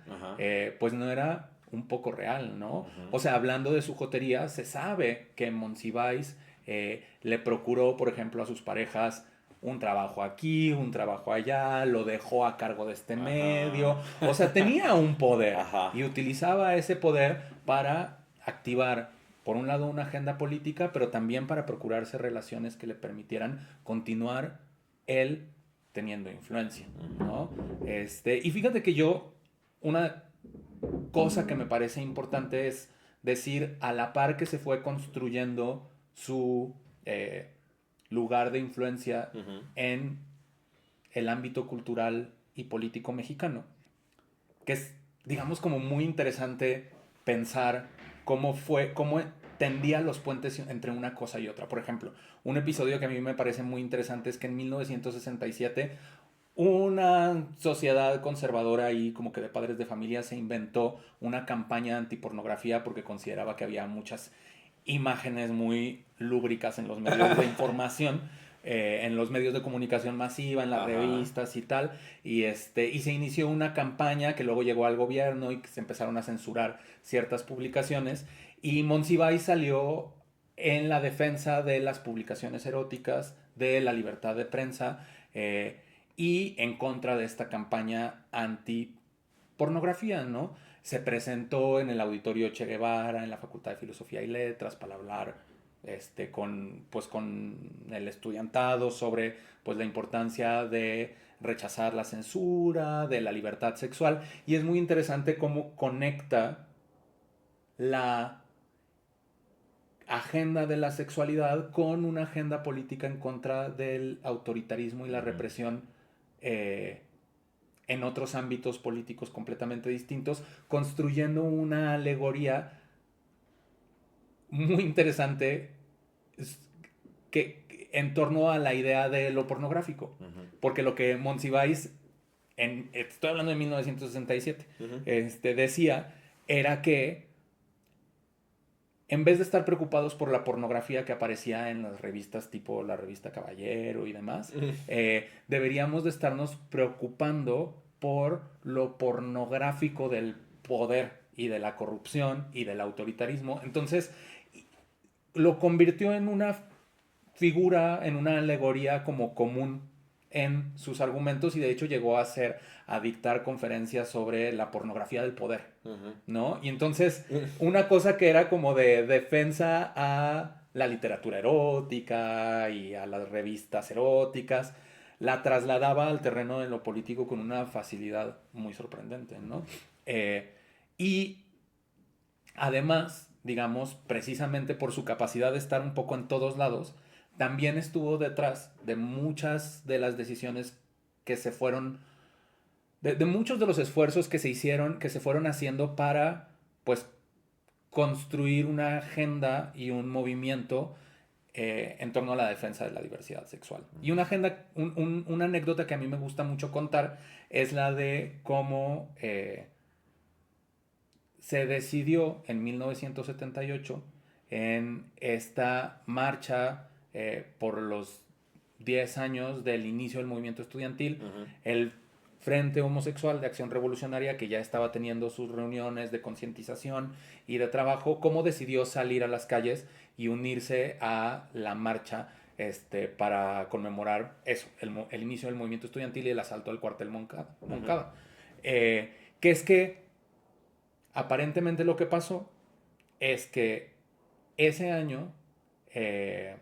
pues no era un poco real, ¿no? O sea, hablando de su jotería, se sabe que Monsiváis le procuró, por ejemplo, a sus parejas un trabajo aquí, un trabajo allá, lo dejó a cargo de este Ajá. medio. O sea, tenía un poder Ajá. y utilizaba ese poder para activar, por un lado, una agenda política, pero también para procurarse relaciones que le permitieran continuar él teniendo influencia, ¿no? Y fíjate que una cosa que me parece importante es decir, a la par que se fue construyendo su lugar de influencia Ujú. en el ámbito cultural y político mexicano, que es, digamos, como muy interesante pensar cómo tendía los puentes entre una cosa y otra. Por ejemplo, un episodio que a mí me parece muy interesante es que en 1967 una sociedad conservadora y como que de padres de familia se inventó una campaña antipornografía porque consideraba que había muchas imágenes muy lúbricas en los medios de información, en los medios de comunicación masiva, en las Ajá. revistas y tal, y se inició una campaña que luego llegó al gobierno y que se empezaron a censurar ciertas publicaciones, y Monsiváis salió en la defensa de las publicaciones eróticas, de la libertad de prensa, y en contra de esta campaña anti pornografía, ¿no? Se presentó en el Auditorio Che Guevara, en la Facultad de Filosofía y Letras, para hablar con el estudiantado sobre pues, la importancia de rechazar la censura, de la libertad sexual. Y es muy interesante cómo conecta la agenda de la sexualidad con una agenda política en contra del autoritarismo y la represión eh, en otros ámbitos políticos completamente distintos, construyendo una alegoría muy interesante en torno a la idea de lo pornográfico. Ujú. Porque lo que Monsiváis, estoy hablando de 1967, Ujú. decía era que en vez de estar preocupados por la pornografía que aparecía en las revistas tipo la revista Caballero y demás, Ujú. deberíamos de estarnos preocupando por lo pornográfico del poder y de la corrupción y del autoritarismo. Entonces, lo convirtió en una figura, en una alegoría como común en sus argumentos, y de hecho llegó a dictar conferencias sobre la pornografía del poder, Ujú. ¿no? Y entonces una cosa que era como de defensa a la literatura erótica y a las revistas eróticas, la trasladaba al terreno de lo político con una facilidad muy sorprendente, ¿no? Y además, digamos, precisamente por su capacidad de estar un poco en todos lados, también estuvo detrás de muchas de las decisiones que se fueron, de muchos de los esfuerzos que se hicieron, que se fueron haciendo para, pues, construir una agenda y un movimiento en torno a la defensa de la diversidad sexual. Y una agenda, una anécdota que a mí me gusta mucho contar es la de cómo se decidió en 1978 en esta marcha por los 10 años del inicio del movimiento estudiantil, Ujú. el Frente Homosexual de Acción Revolucionaria, que ya estaba teniendo sus reuniones de concientización y de trabajo, cómo decidió salir a las calles y unirse a la marcha para conmemorar eso, el inicio del movimiento estudiantil y el asalto al cuartel Moncada. Ujú. Que es que aparentemente lo que pasó es que ese año eh,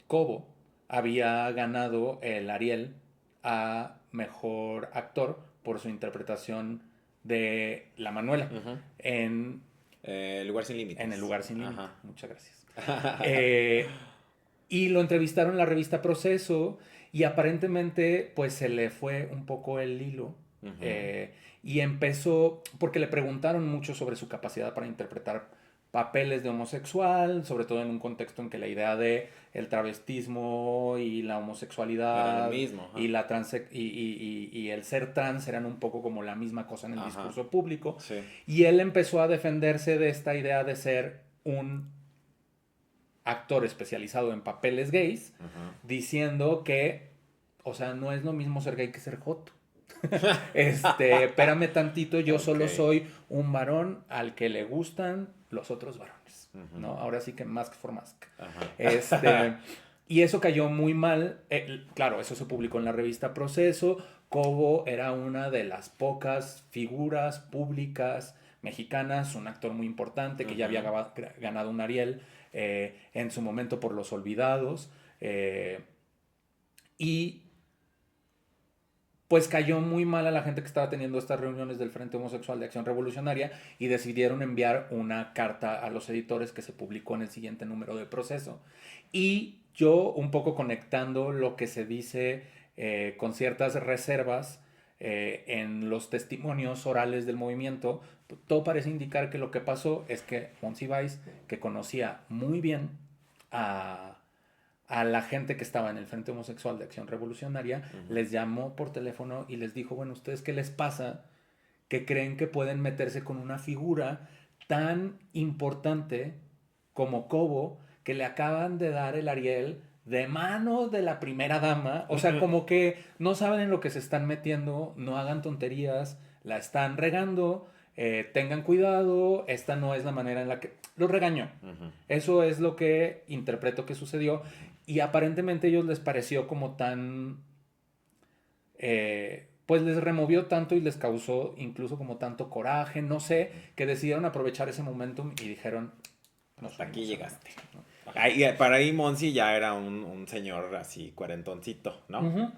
Cobo había ganado el Ariel a mejor actor por su interpretación de La Manuela Ujú. en, Lugar sin en El límites. lugar sin límite. Ajá. Muchas gracias. Y lo entrevistaron en la revista Proceso y aparentemente pues se le fue un poco el hilo. Ujú. Y empezó, porque le preguntaron mucho sobre su capacidad para interpretar papeles de homosexual, sobre todo en un contexto en que la idea de el travestismo y la Era lo homosexualidad mismo. Ajá. y, y el ser trans eran un poco como la misma cosa en el Ajá. discurso público. Sí. Y él empezó a defenderse de esta idea de ser un actor especializado en papeles gays, Ajá. diciendo que, o sea, no es lo mismo ser gay que ser joto. Espérame tantito, yo Ok. solo soy un varón al que le gustan los otros varones, Ujú. ¿no? Ahora sí que mask for mask. Ajá. Este, Y eso cayó muy mal. Claro, eso se publicó en la revista Proceso. Cobo era una de las pocas figuras públicas mexicanas, un actor muy importante que ya había ganado un Ariel en su momento por Los Olvidados. Y pues cayó muy mal a la gente que estaba teniendo estas reuniones del Frente Homosexual de Acción Revolucionaria y decidieron enviar una carta a los editores que se publicó en el siguiente número de Proceso. Y yo, un poco conectando lo que se dice con ciertas reservas en los testimonios orales del movimiento, todo parece indicar que lo que pasó es que Monsiváis, que conocía muy bien a la gente que estaba en el Frente Homosexual de Acción Revolucionaria, les llamó por teléfono y les dijo, bueno, ¿ustedes qué les pasa? Que creen que pueden meterse con una figura tan importante como Cobo, que le acaban de dar el Ariel de mano de la primera dama. O sea, como que no saben en lo que se están metiendo, no hagan tonterías, la están regando, tengan cuidado, esta no es la manera en la que... Los regañó. Eso es lo que interpreto que sucedió. Y aparentemente a ellos les pareció como tan... pues les removió tanto y les causó incluso como tanto coraje, no sé, que decidieron aprovechar ese momentum y dijeron, hasta aquí llegaste. ¿No? Para ahí Monsi ya era un señor así cuarentoncito, ¿no?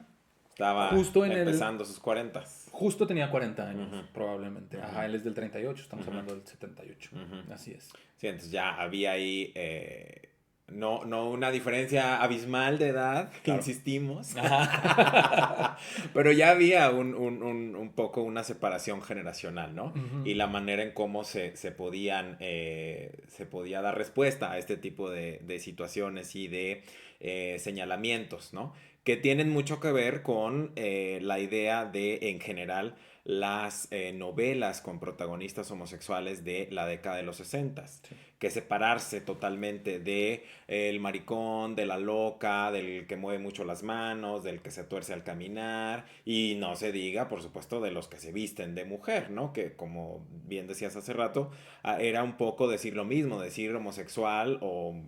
Estaba justo empezando sus 40. Justo tenía 40 años, probablemente. Ajá, él es del 38, estamos hablando del 78. Así es. Sí, entonces ya había ahí no una diferencia abismal de edad, claro. Insistimos. Pero ya había un poco una separación generacional, ¿no? Y la manera en cómo se podía dar respuesta a este tipo de situaciones y de señalamientos, ¿no? Que tienen mucho que ver con la idea de, en general, las novelas con protagonistas homosexuales de la década de los 60. Sí. Que separarse totalmente de el maricón, de la loca, del que mueve mucho las manos, del que se tuerce al caminar, y no se diga, por supuesto, de los que se visten de mujer, ¿no? Que, como bien decías hace rato, era un poco decir lo mismo, decir homosexual o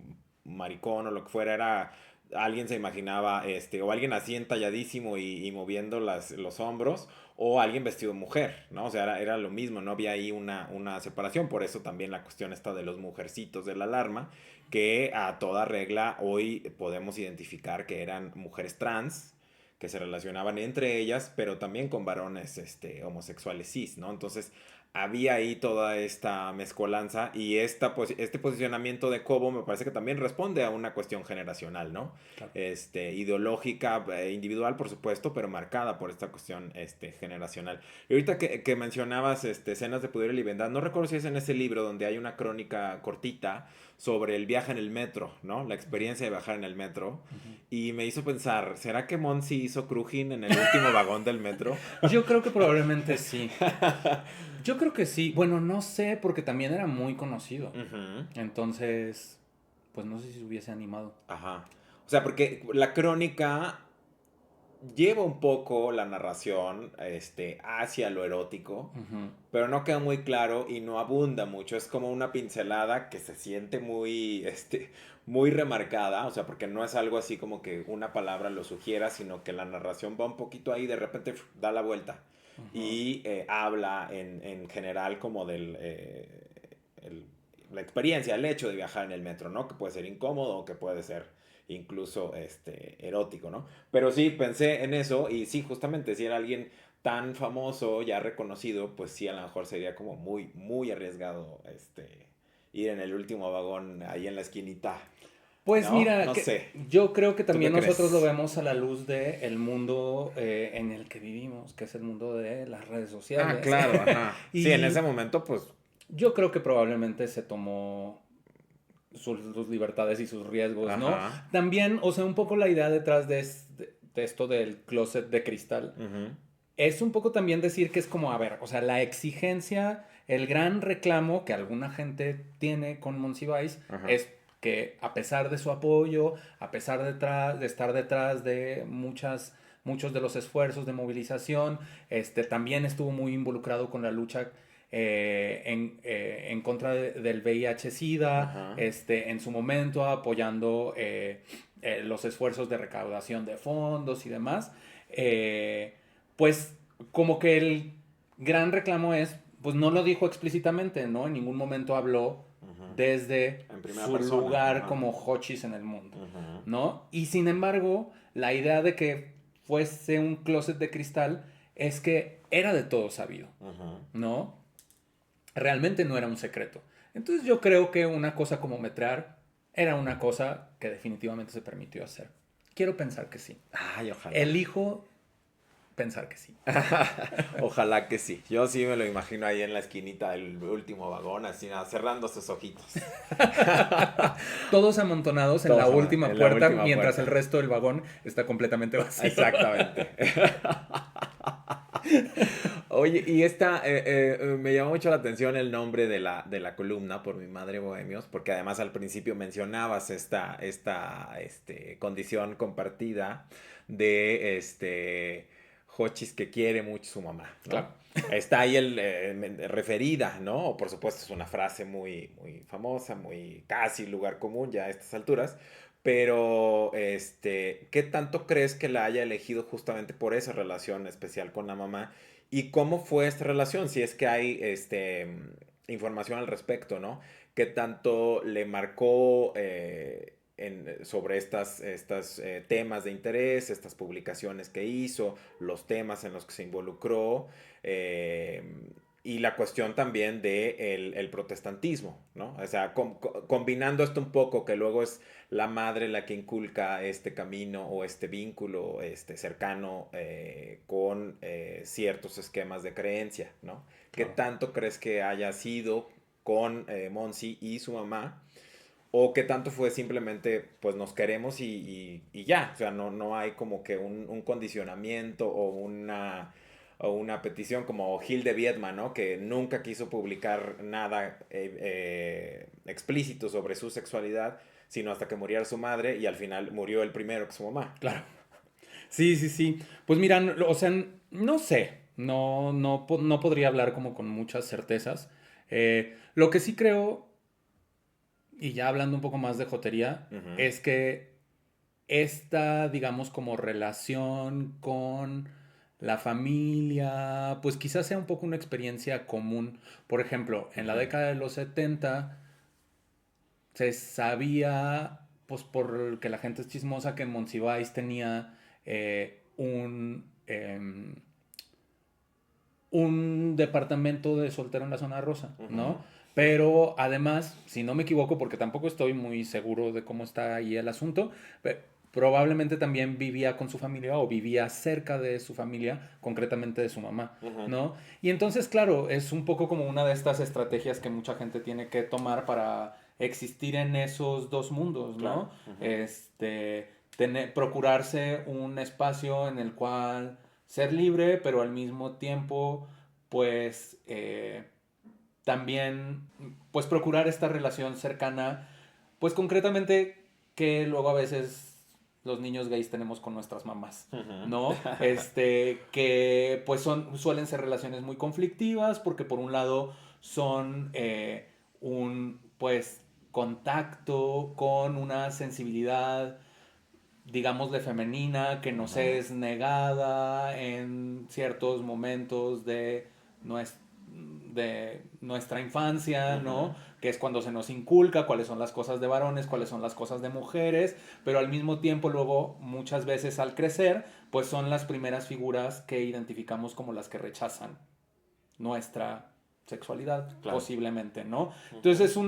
maricón o lo que fuera, era... Alguien se imaginaba, o alguien así entalladísimo y moviendo los hombros, o alguien vestido de mujer, ¿no? O sea, era lo mismo, no había ahí una separación, por eso también la cuestión está de los mujercitos de la alarma, que a toda regla hoy podemos identificar que eran mujeres trans, que se relacionaban entre ellas, pero también con varones homosexuales cis, ¿no? Entonces había ahí toda esta mezcolanza y este posicionamiento de Cobo me parece que también responde a una cuestión generacional, ¿no? Claro. Ideológica, individual, por supuesto, pero marcada por esta cuestión generacional. Y ahorita que mencionabas escenas de poder y libertad, no recuerdo si es en ese libro donde hay una crónica cortita sobre el viaje en el metro, ¿no? La experiencia de viajar en el metro. Y me hizo pensar, ¿será que Monsi hizo crujín en el último vagón del metro? Yo creo que probablemente sí. Yo creo que sí. Bueno, no sé, porque también era muy conocido. Entonces, pues no sé si se hubiese animado. Ajá. O sea, porque la crónica lleva un poco la narración hacia lo erótico, pero no queda muy claro y no abunda mucho. Es como una pincelada que se siente muy, muy remarcada, o sea, porque no es algo así como que una palabra lo sugiera, sino que la narración va un poquito ahí, de repente da la vuelta y habla en general como del... la experiencia, el hecho de viajar en el metro, ¿no? Que puede ser incómodo o que puede ser incluso erótico, ¿no? Pero sí, pensé en eso y sí, justamente si era alguien tan famoso, ya reconocido, pues sí, a lo mejor sería como muy, muy arriesgado ir en el último vagón ahí en la esquinita. Pues ¿no? mira, no sé. Yo creo que también nosotros lo vemos a la luz del mundo en el que vivimos, que es el mundo de las redes sociales. Ah, claro, ajá. Sí, en ese momento, pues... Yo creo que probablemente se tomó sus libertades y sus riesgos, ¿no? También, o sea, un poco la idea detrás de esto del closet de cristal es un poco también decir que es como, a ver, o sea, la exigencia, el gran reclamo que alguna gente tiene con Monsiváis es que a pesar de su apoyo, a pesar de estar detrás de muchos de los esfuerzos de movilización, también estuvo muy involucrado con la lucha en contra del VIH-Sida, en su momento apoyando los esfuerzos de recaudación de fondos y demás, pues como que el gran reclamo es, pues no lo dijo explícitamente, ¿no? En ningún momento habló Ujú. desde En primera su persona. lugar Ajá. como Hochis en el mundo, Ujú. ¿no? Y sin embargo, la idea de que fuese un closet de cristal es que era de todo sabido, Ujú. ¿no? Realmente no era un secreto. Entonces yo creo que una cosa como metrar era una cosa que definitivamente se permitió hacer. Quiero pensar que sí. Ay, ojalá. Elijo pensar que sí. Ojalá que sí. Yo sí me lo imagino ahí en la esquinita del último vagón, así nada, cerrando sus ojitos. Todos amontonados en la Todos última en la puerta última mientras el puerta. resto del vagón está completamente vacío. Exactamente. Oye, y me llamó mucho la atención el nombre de la columna por mi madre Bohemios, porque además al principio mencionabas condición compartida de Hochis que quiere mucho su mamá, ¿no? Claro. Está ahí referida, ¿no? Por supuesto es una frase muy, muy famosa, muy casi lugar común ya a estas alturas, pero, ¿qué tanto crees que la haya elegido justamente por esa relación especial con la mamá? ¿Y cómo fue esta relación? Si es que hay, información al respecto, ¿no? ¿Qué tanto le marcó sobre estas temas de interés, estas publicaciones que hizo, los temas en los que se involucró? eh, y la cuestión también de el protestantismo, ¿no? O sea, combinando esto un poco, que luego es la madre la que inculca este camino o este vínculo cercano con ciertos esquemas de creencia, ¿no? ¿Qué Claro. tanto crees que haya sido con Monsi y su mamá? ¿O qué tanto fue simplemente, pues nos queremos y ya? O sea, no hay como que un condicionamiento o una petición como Gil de Viedma, ¿no? Que nunca quiso publicar nada explícito sobre su sexualidad, sino hasta que muriera su madre y al final murió el primero que su mamá. Claro. Sí, sí, sí. Pues mira, o sea, no sé. No podría hablar como con muchas certezas. Lo que sí creo, y ya hablando un poco más de jotería, Ujú, es que esta, digamos, como relación con la familia, pues quizás sea un poco una experiencia común. Por ejemplo, en la ujú, década de los 70 se sabía, pues por que la gente es chismosa, que en Monsiváis tenía un departamento de soltero en la zona rosa, ¿no? ujú. Pero además, si no me equivoco, porque tampoco estoy muy seguro de cómo está ahí el asunto, probablemente también vivía con su familia o vivía cerca de su familia, concretamente de su mamá, Ujú. ¿no? Y entonces, claro, es un poco como una de estas estrategias que mucha gente tiene que tomar para existir en esos dos mundos, Claro. ¿no? Ujú. Procurarse un espacio en el cual ser libre, pero al mismo tiempo, pues, también, pues, procurar esta relación cercana, pues, concretamente, que luego a veces los niños gays tenemos con nuestras mamás, Ujú. ¿no? Que, pues, suelen ser relaciones muy conflictivas, porque por un lado son pues, contacto con una sensibilidad digámosle femenina, que nos Ujú. es negada en ciertos momentos de nuestra infancia, Ujú. ¿no? Que es cuando se nos inculca cuáles son las cosas de varones, cuáles son las cosas de mujeres, pero al mismo tiempo luego muchas veces al crecer, pues son las primeras figuras que identificamos como las que rechazan nuestra sexualidad, Claro. posiblemente, ¿no? Entonces Ujú.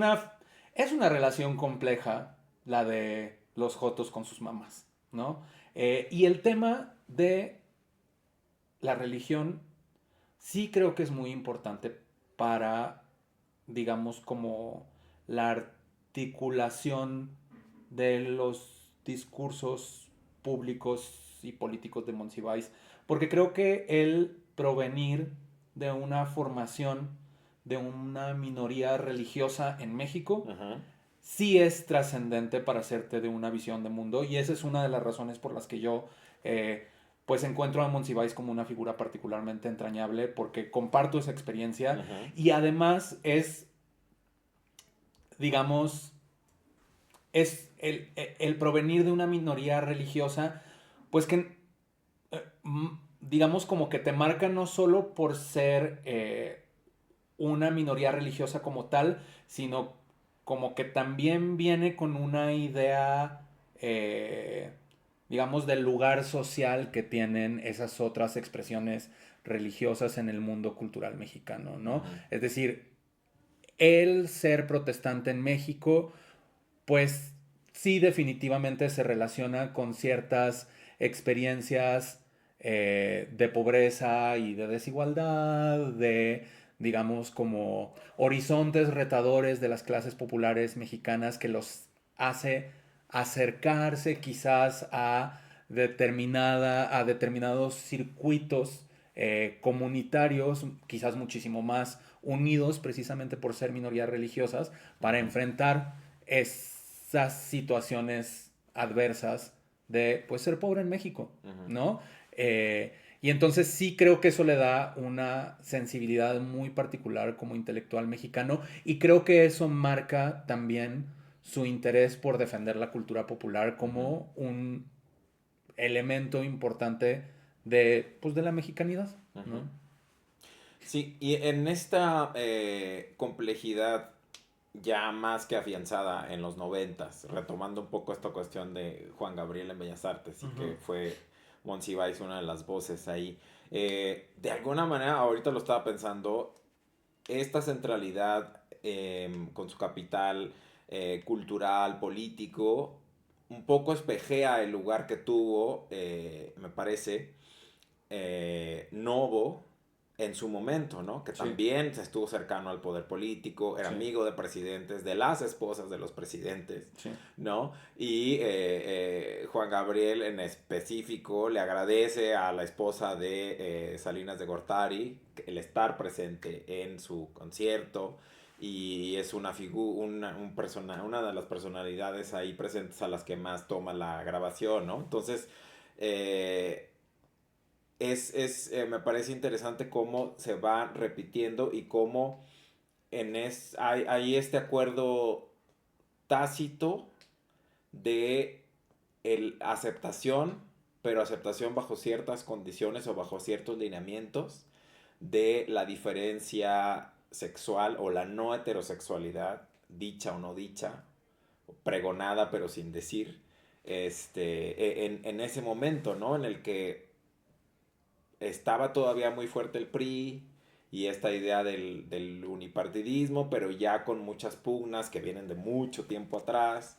es una relación compleja la de los jotos con sus mamás, ¿no? Y el tema de la religión sí creo que es muy importante para, digamos, como la articulación de los discursos públicos y políticos de Monsiváis, porque creo que el provenir de una formación de una minoría religiosa en México Ujú. sí es trascendente para hacerte de una visión de mundo y esa es una de las razones por las que yo pues encuentro a Monsiváis como una figura particularmente entrañable porque comparto esa experiencia Ujú. y además es, digamos, es el provenir de una minoría religiosa, pues que, digamos, como que te marca no solo por ser una minoría religiosa como tal, sino como que también viene con una idea, digamos, del lugar social que tienen esas otras expresiones religiosas en el mundo cultural mexicano, ¿no? Ujú. Es decir, el ser protestante en México, pues sí definitivamente se relaciona con ciertas experiencias de pobreza y de desigualdad, de, digamos, como horizontes retadores de las clases populares mexicanas que los hace acercarse quizás a determinados circuitos comunitarios, quizás muchísimo más unidos precisamente por ser minorías religiosas, para Ujú. enfrentar esas situaciones adversas de pues ser pobre en México, Ujú. ¿no? Y entonces sí creo que eso le da una sensibilidad muy particular como intelectual mexicano y creo que eso marca también su interés por defender la cultura popular Ujú. como un elemento importante de, pues, de la mexicanidad, Ujú. ¿no? Sí, y en esta complejidad ya más que afianzada en los noventas, retomando un poco esta cuestión de Juan Gabriel en Bellas Artes y que Ujú. fue Monsiváis una de las voces ahí, de alguna manera, ahorita lo estaba pensando, esta centralidad con su capital cultural, político, un poco espejea el lugar que tuvo, me parece, Novo en su momento, ¿no? Que Sí, también se estuvo cercano al poder político, era sí, amigo de presidentes, de las esposas de los presidentes, sí. ¿no? Y Juan Gabriel en específico le agradece a la esposa de Salinas de Gortari el estar presente en su concierto y es una una de las personalidades ahí presentes a las que más toma la grabación, ¿no? Entonces, eh, me parece interesante cómo se va repitiendo y cómo hay este acuerdo tácito de aceptación, pero aceptación bajo ciertas condiciones o bajo ciertos lineamientos de la diferencia sexual o la no heterosexualidad, dicha o no dicha, pregonada pero sin decir, en ese momento, ¿no? En el que estaba todavía muy fuerte el PRI y esta idea del unipartidismo, pero ya con muchas pugnas que vienen de mucho tiempo atrás.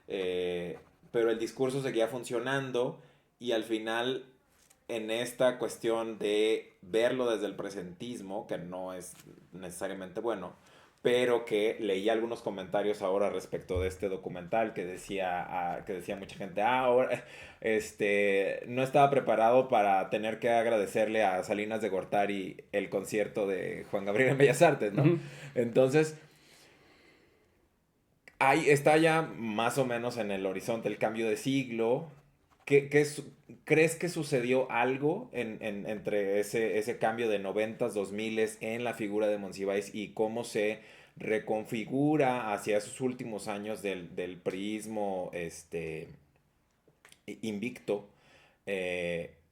eh, pero el discurso seguía funcionando y al final en esta cuestión de verlo desde el presentismo, que no es necesariamente bueno, pero que leí algunos comentarios ahora respecto de este documental que decía mucha gente, ahora no estaba preparado para tener que agradecerle a Salinas de Gortari el concierto de Juan Gabriel en Bellas Artes, ¿no? Ujú. Entonces, ahí está ya más o menos en el horizonte el cambio de siglo. ¿Crees que sucedió algo entre ese cambio de 90s, 2000 en la figura de Monsiváis y cómo se reconfigura hacia esos últimos años del priismo invicto,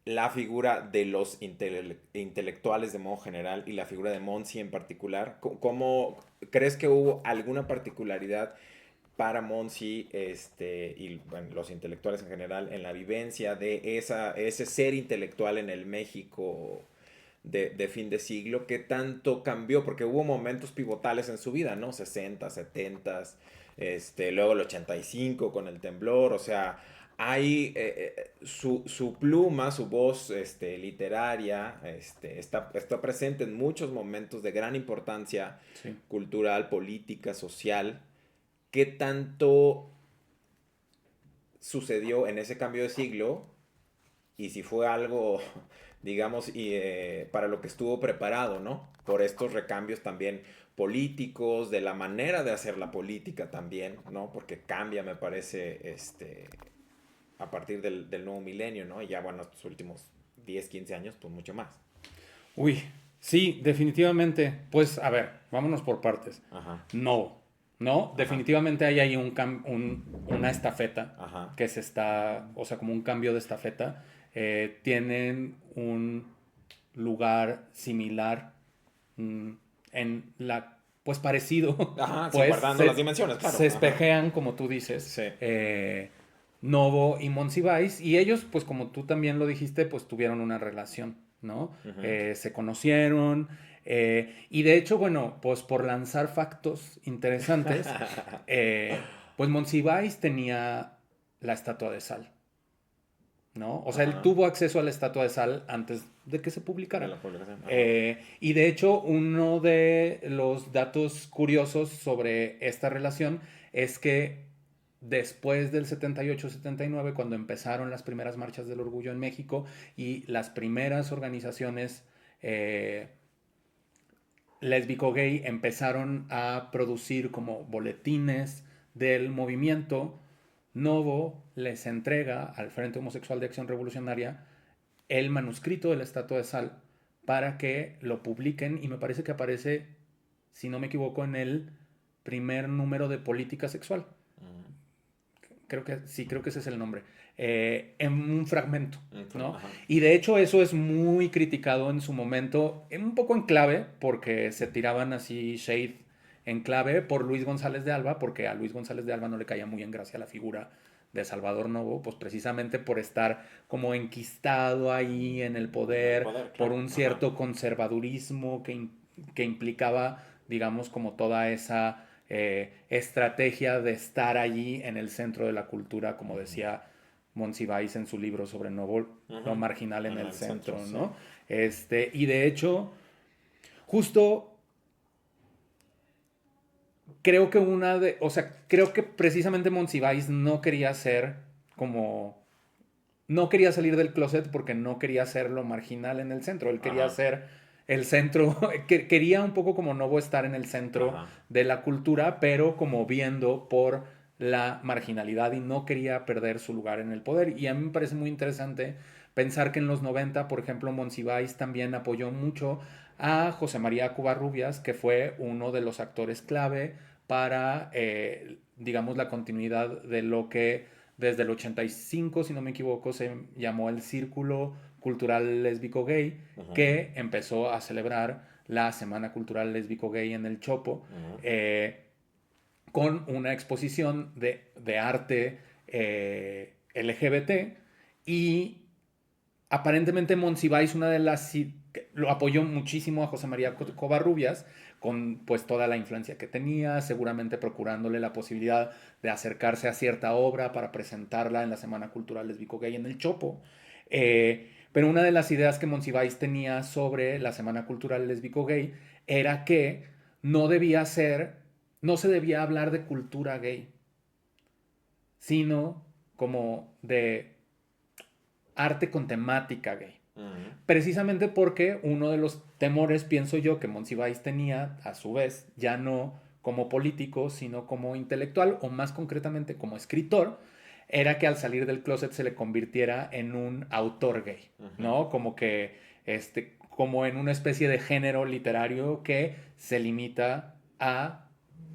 la figura de los intelectuales de modo general y la figura de Monsi en particular? ¿Cómo crees que hubo alguna particularidad para Monsi y bueno, los intelectuales en general en la vivencia de ese ser intelectual en el México de fin de siglo? ¿Qué tanto cambió? Porque hubo momentos pivotales en su vida, ¿no? 60, 70, luego el 85 con el temblor, o sea, hay su pluma, su voz literaria, está presente en muchos momentos de gran importancia Sí. cultural, política, social. ¿Qué tanto sucedió en ese cambio de siglo? Y si fue algo, digamos, para lo que estuvo preparado, ¿no? Por estos recambios también políticos, de la manera de hacer la política también, ¿no? Porque cambia, me parece, a partir del nuevo milenio, ¿no? Y ya, bueno, estos últimos 10 15 años, pues mucho más. Uy, sí, definitivamente. Pues a ver, vámonos por partes. Ajá. No. ¿no? Ajá. Definitivamente hay ahí una estafeta Ajá. que se está, o sea, como un cambio de estafeta. Tienen un lugar similar mm, en la, pues parecido, Ajá, sí, pues guardando las dimensiones, claro. se Ajá. espejean, como tú dices, Sí. Novo y Monsiváis, y ellos, pues como tú también lo dijiste, pues tuvieron una relación, ¿no? Ujú. Se conocieron, y de hecho, bueno, pues por lanzar factos interesantes, pues Monsiváis tenía la estatua de sal, ¿no? O sea, él Ajá. tuvo acceso a la estatua de sal antes de que se De publicara. la publicación. Ajá. Y de hecho, uno de los datos curiosos sobre esta relación es que después del 78-79, cuando empezaron las primeras marchas del orgullo en México y las primeras organizaciones eh, lésbico-gay empezaron a producir como boletines del movimiento, Novo les entrega al Frente Homosexual de Acción Revolucionaria el manuscrito de la Estatua de Sal para que lo publiquen y me parece que aparece, si no me equivoco, en el primer número de Política Sexual. Ujú. Creo que sí, creo que ese es el nombre. En un fragmento, ¿no? Ajá. Y de hecho eso es muy criticado en su momento, un poco en clave, porque se tiraban así shade en clave por Luis González de Alba, porque a Luis González de Alba no le caía muy en gracia la figura de Salvador Novo, pues precisamente por estar como enquistado ahí en el En el poder, poder, por claro. un Ajá. cierto conservadurismo que implicaba, digamos, como toda esa estrategia de estar allí en el centro de la cultura, como Ujú. decía Monsiváis en su libro sobre Novo, lo Ujú. marginal en En el el centro, centro, sí. ¿no? Y de hecho, justo creo que o sea, creo que precisamente Monsiváis no quería ser como, no quería salir del closet porque no quería ser lo marginal en el centro, él quería Ajá. ser el centro, quería un poco como Novo estar en el centro Ajá. de la cultura, pero como viendo por la marginalidad y no quería perder su lugar en el poder. Y a mí me parece muy interesante pensar que en los 90, por ejemplo, Monsiváis también apoyó mucho a José María Covarrubias, que fue uno de los actores clave para, digamos, la continuidad de lo que desde el 85, si no me equivoco, se llamó el Círculo Cultural Lésbico Gay, Ujú. que empezó a celebrar la Semana Cultural Lésbico Gay en el Chopo, Ujú. con una exposición de arte LGBT y aparentemente Monsiváis, una de las lo apoyó muchísimo a José María Ujú. Covarrubias, con pues toda la influencia que tenía, seguramente procurándole la posibilidad de acercarse a cierta obra para presentarla en la Semana Cultural Lésbico Gay en el Chopo. Pero una de las ideas que Monsiváis tenía sobre la Semana Cultural Lésbico Gay era que no debía ser, no se debía hablar de cultura gay, sino como de arte con temática gay. Ujú. Precisamente porque uno de los temores, pienso yo, que Monsiváis tenía, a su vez, ya no como político, sino como intelectual, o más concretamente como escritor, era que al salir del closet se le convirtiera en un autor gay, Ujú. ¿no? Como que, como en una especie de género literario que se limita a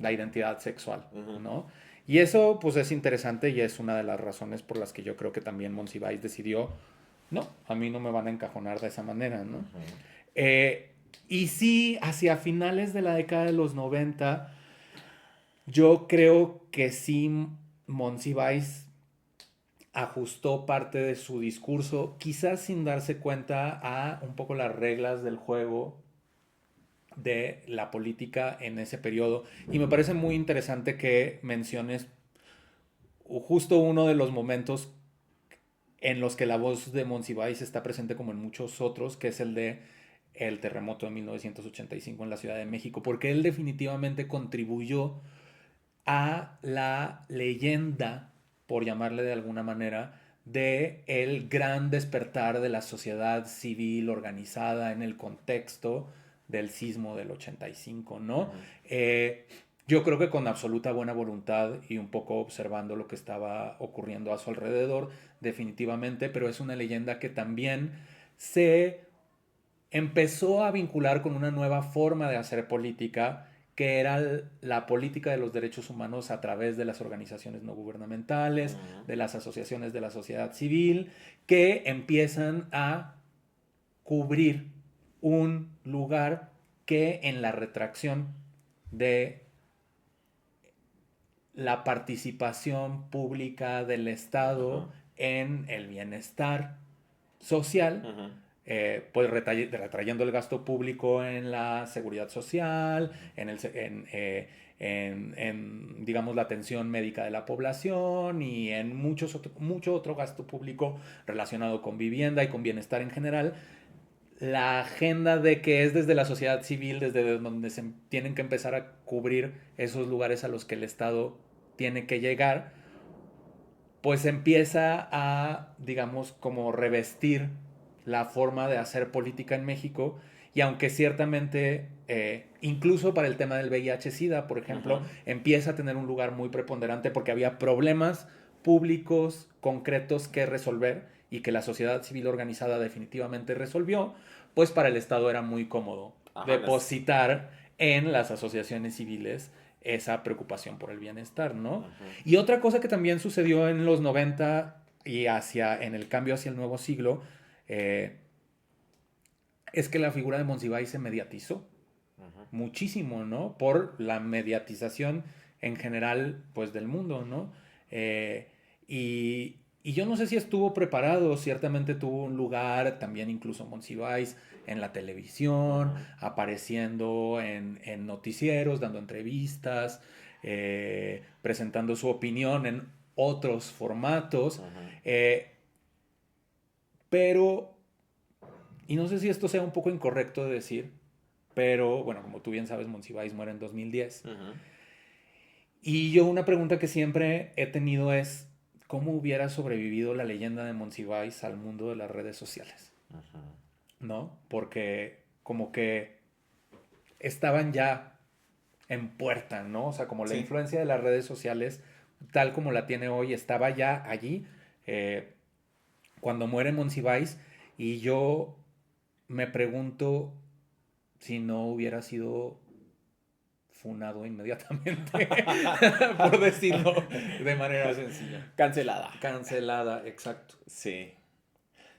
la identidad sexual, Ujú. ¿no? Y eso, pues, es interesante y es una de las razones por las que yo creo que también Monsiváis decidió no, a mí no me van a encajonar de esa manera, ¿no? Ujú. Eh, y sí, hacia finales de la década de los 90, yo creo que sí, Monsiváis ajustó parte de su discurso, quizás sin darse cuenta a un poco las reglas del juego de la política en ese periodo. Y me parece muy interesante que menciones justo uno de los momentos en los que la voz de Monsiváis está presente como en muchos otros, que es el de el terremoto de 1985 en la Ciudad de México, porque él definitivamente contribuyó a la leyenda, por llamarle de alguna manera, de el gran despertar de la sociedad civil organizada en el contexto del sismo del 85, ¿no? Ujú. Yo creo que con absoluta buena voluntad y un poco observando lo que estaba ocurriendo a su alrededor, definitivamente, pero es una leyenda que también se empezó a vincular con una nueva forma de hacer política que era la política de los derechos humanos a través de las organizaciones no gubernamentales, de las asociaciones de la sociedad civil, que empiezan a cubrir un lugar que en la retracción de la participación pública del Estado en el bienestar social, pues retrayendo el gasto público en la seguridad social, en, digamos, la atención médica de la población y en mucho otro gasto público relacionado con vivienda y con bienestar en general. La agenda de que es desde la sociedad civil, desde donde se tienen que empezar a cubrir esos lugares a los que el Estado tiene que llegar, pues empieza a, digamos, como revestir la forma de hacer política en México. Y aunque ciertamente, incluso para el tema del VIH-Sida, por ejemplo, empieza a tener un lugar muy preponderante porque había problemas públicos concretos que resolver y que la sociedad civil organizada definitivamente resolvió, pues para el Estado era muy cómodo depositar en las asociaciones civiles esa preocupación por el bienestar, ¿no? Y otra cosa que también sucedió en los 90 y en el cambio hacia el nuevo siglo, es que la figura de Monsiváis se mediatizó muchísimo, ¿no? Por la mediatización en general, pues, del mundo, ¿no? Y yo no sé si estuvo preparado, ciertamente tuvo un lugar, también incluso Monsiváis, en la televisión, apareciendo en noticieros, dando entrevistas, presentando su opinión en otros formatos, pero, y no sé si esto sea un poco incorrecto de decir, pero bueno, como tú bien sabes, Monsiváis muere en 2010. Y yo una pregunta que siempre he tenido es, ¿cómo hubiera sobrevivido la leyenda de Monsiváis al mundo de las redes sociales? ¿No? Porque como que estaban ya en puerta, ¿no? O sea, como la influencia de las redes sociales, tal como la tiene hoy, estaba ya allí cuando muere Monsiváis, y yo me pregunto si no hubiera sido funado inmediatamente, por decirlo de manera sencilla. Cancelada, exacto. Sí.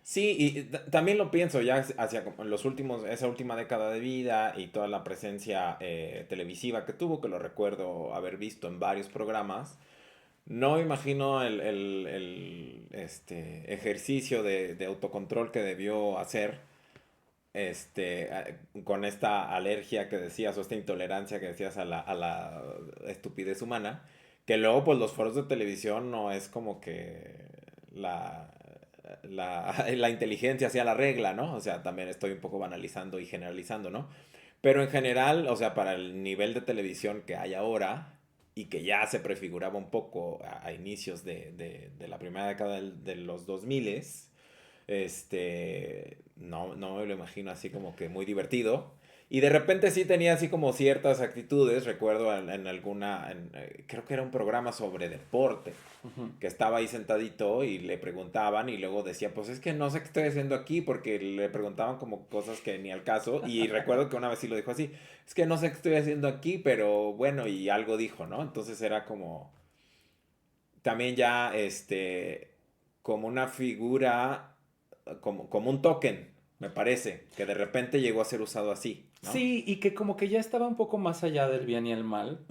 Sí, y también lo pienso ya hacia como los últimos, esa última década de vida y toda la presencia televisiva que tuvo, que lo recuerdo haber visto en varios programas. No imagino el ejercicio de autocontrol que debió hacer con esta alergia que decías o esta intolerancia que decías a la estupidez humana, que luego pues los foros de televisión no es como que la inteligencia sea la regla, ¿no? O sea, también estoy un poco banalizando y generalizando, ¿no? Pero en general, o sea, para el nivel de televisión que hay ahora y que ya se prefiguraba un poco a inicios de la primera década de los 2000, no me lo imagino así como que muy divertido. Y de repente sí tenía así como ciertas actitudes, recuerdo en alguna, creo que era un programa sobre deporte, que estaba ahí sentadito y le preguntaban y luego decía, pues es que no sé qué estoy haciendo aquí, porque le preguntaban como cosas que ni al caso. Y recuerdo que una vez sí lo dijo así, es que no sé qué estoy haciendo aquí, pero bueno, y algo dijo, ¿no? Entonces era como, también ya, como una figura, como un token, me parece, que de repente llegó a ser usado así, ¿no? Sí, y que como que ya estaba un poco más allá del bien y el mal,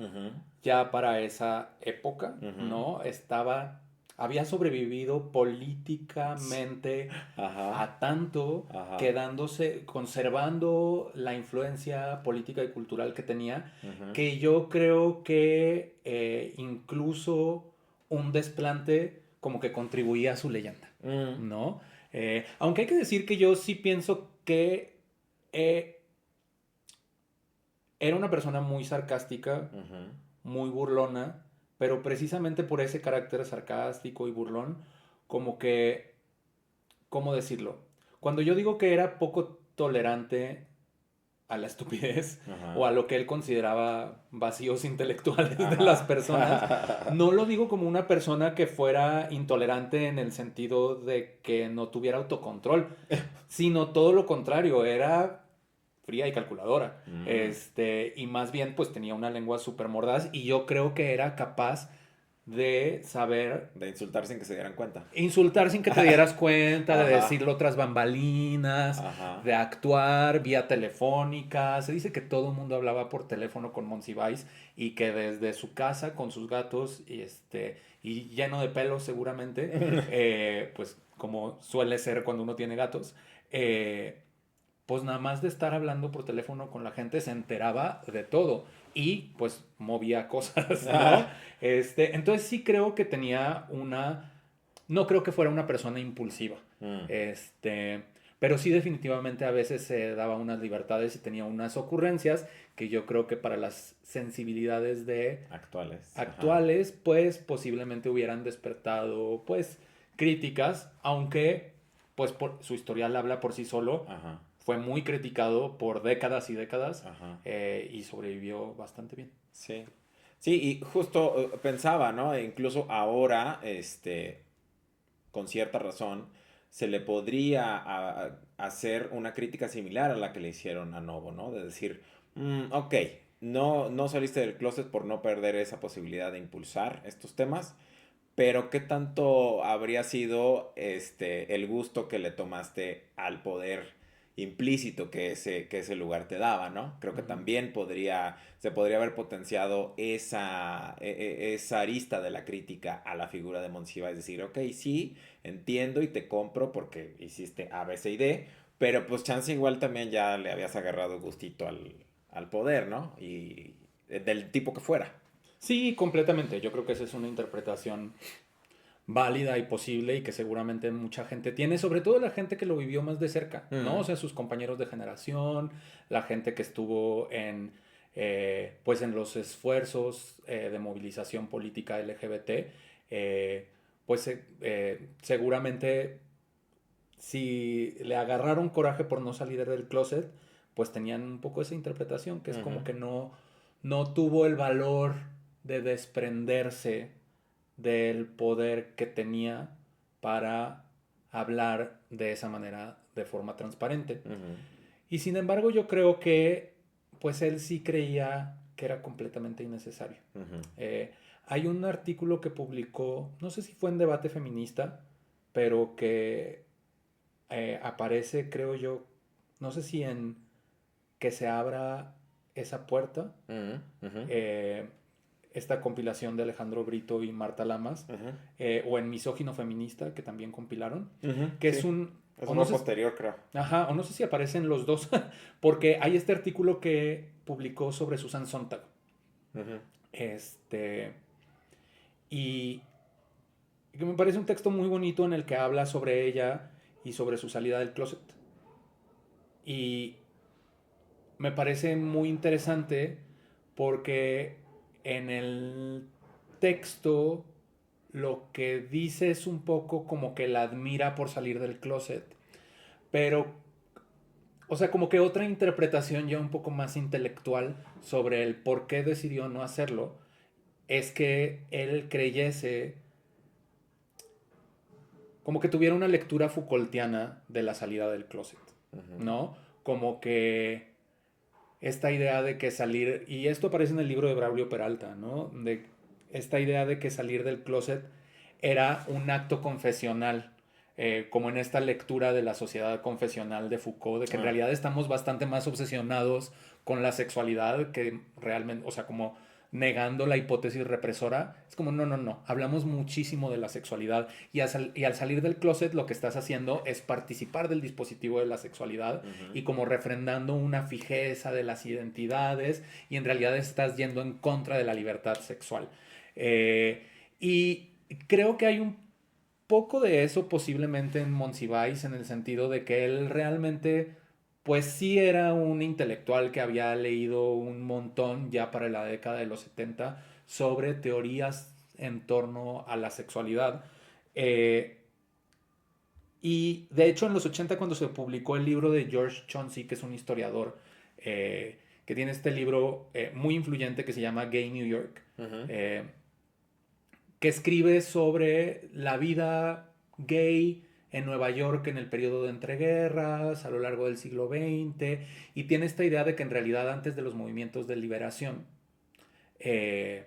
ya para esa época, ¿no? Había sobrevivido políticamente a tanto, conservando la influencia política y cultural que tenía, que yo creo que incluso un desplante como que contribuía a su leyenda, ¿no? Aunque hay que decir que yo sí pienso que era una persona muy sarcástica, muy burlona, pero precisamente por ese carácter sarcástico y burlón, como que, ¿cómo decirlo? Cuando yo digo que era poco tolerante a la estupidez o a lo que él consideraba vacíos intelectuales de las personas, no lo digo como una persona que fuera intolerante en el sentido de que no tuviera autocontrol, sino todo lo contrario, era fría y calculadora. Y más bien pues tenía una lengua súper mordaz y yo creo que era capaz de saber De insultar sin que se dieran cuenta. insultar sin que te dieras cuenta, de Ajá, decirlo tras bambalinas, ajá. de actuar vía telefónica. Se dice que todo el mundo hablaba por teléfono con Monsiváis y que desde su casa con sus gatos y lleno de pelos seguramente, pues como suele ser cuando uno tiene gatos, eh, pues nada más de estar hablando por teléfono con la gente se enteraba de todo y pues movía cosas, ¿no? Ah, Entonces sí creo que tenía no creo que fuera una persona impulsiva, mm, pero sí definitivamente a veces se daba unas libertades y tenía unas ocurrencias que yo creo que para las sensibilidades de actuales. Ajá, actuales, pues posiblemente hubieran despertado, pues, críticas, aunque, pues, su historial habla por sí solo. ajá, Fue muy criticado por décadas y décadas ajá. y sobrevivió bastante bien. Sí. Sí, y justo pensaba, ¿no? E incluso ahora, con cierta razón, se le podría hacer una crítica similar a la que le hicieron a Novo, ¿no? De decir, ok, no saliste del closet por no perder esa posibilidad de impulsar estos temas, pero ¿qué tanto habría sido el gusto que le tomaste al poder implícito que ese lugar te daba, ¿no? Creo que Ujú. también se podría haber potenciado esa arista de la crítica a la figura de Monsiváis, es decir, ok, sí, entiendo y te compro porque hiciste A, B, C y D, pero pues chance igual también ya le habías agarrado gustito al poder, ¿no? Y del tipo que fuera. Sí, completamente. Yo creo que esa es una interpretación válida y posible y que seguramente mucha gente tiene, sobre todo la gente que lo vivió más de cerca, ¿no? O Mm, sea, sus compañeros de generación, la gente que estuvo pues en los esfuerzos de movilización política LGBT, pues seguramente si le agarraron coraje por no salir del closet, pues tenían un poco esa interpretación, que es como ujú, que no tuvo el valor de desprenderse del poder que tenía para hablar de esa manera de forma transparente. ujú, Y sin embargo yo creo que pues él sí creía que era completamente innecesario. ujú. Eh, Hay un artículo que publicó, no sé si fue en Debate Feminista, pero que aparece, creo yo, no sé si en Que se abra esa puerta, Ujú, ujú, eh, esta compilación de Alejandro Brito y Marta Lamas, ujú, o en Misógino Feminista, que también compilaron, ujú, que es sí, un, eso o no fue sé, posterior, creo. ajá, o no sé si aparecen los dos, porque hay este artículo que publicó sobre Susan Sontag, Ujú, este, y que me parece un texto muy bonito en el que habla sobre ella y sobre su salida del closet. Y me parece muy interesante porque en el texto lo que dice es un poco como que la admira por salir del closet, pero, o sea, como que otra interpretación ya un poco más intelectual sobre el por qué decidió no hacerlo, es que él creyese, como que tuviera una lectura Foucaultiana de la salida del closet, ujú, ¿no? Como que esta idea de que salir, y esto aparece en el libro de Braulio Peralta, ¿no? De esta idea de que salir del closet era un acto confesional, como en esta lectura de la sociedad confesional de Foucault, de que en ah, realidad estamos bastante más obsesionados con la sexualidad que realmente, o sea, como negando la hipótesis represora, es como, no, hablamos muchísimo de la sexualidad y al salir del closet lo que estás haciendo es participar del dispositivo de la sexualidad ujú, y como refrendando una fijeza de las identidades y en realidad estás yendo en contra de la libertad sexual. Y creo que hay un poco de eso posiblemente en Monsiváis en el sentido de que él realmente pues sí era un intelectual que había leído un montón ya para la década de los 70 sobre teorías en torno a la sexualidad. Eh, y de hecho en los 80 cuando se publicó el libro de George Chauncey, que es un historiador, que tiene este libro muy influyente que se llama Gay New York, ujú, eh, que escribe sobre la vida gay en Nueva York en el periodo de entreguerras, a lo largo del siglo XX, y tiene esta idea de que en realidad antes de los movimientos de liberación, eh,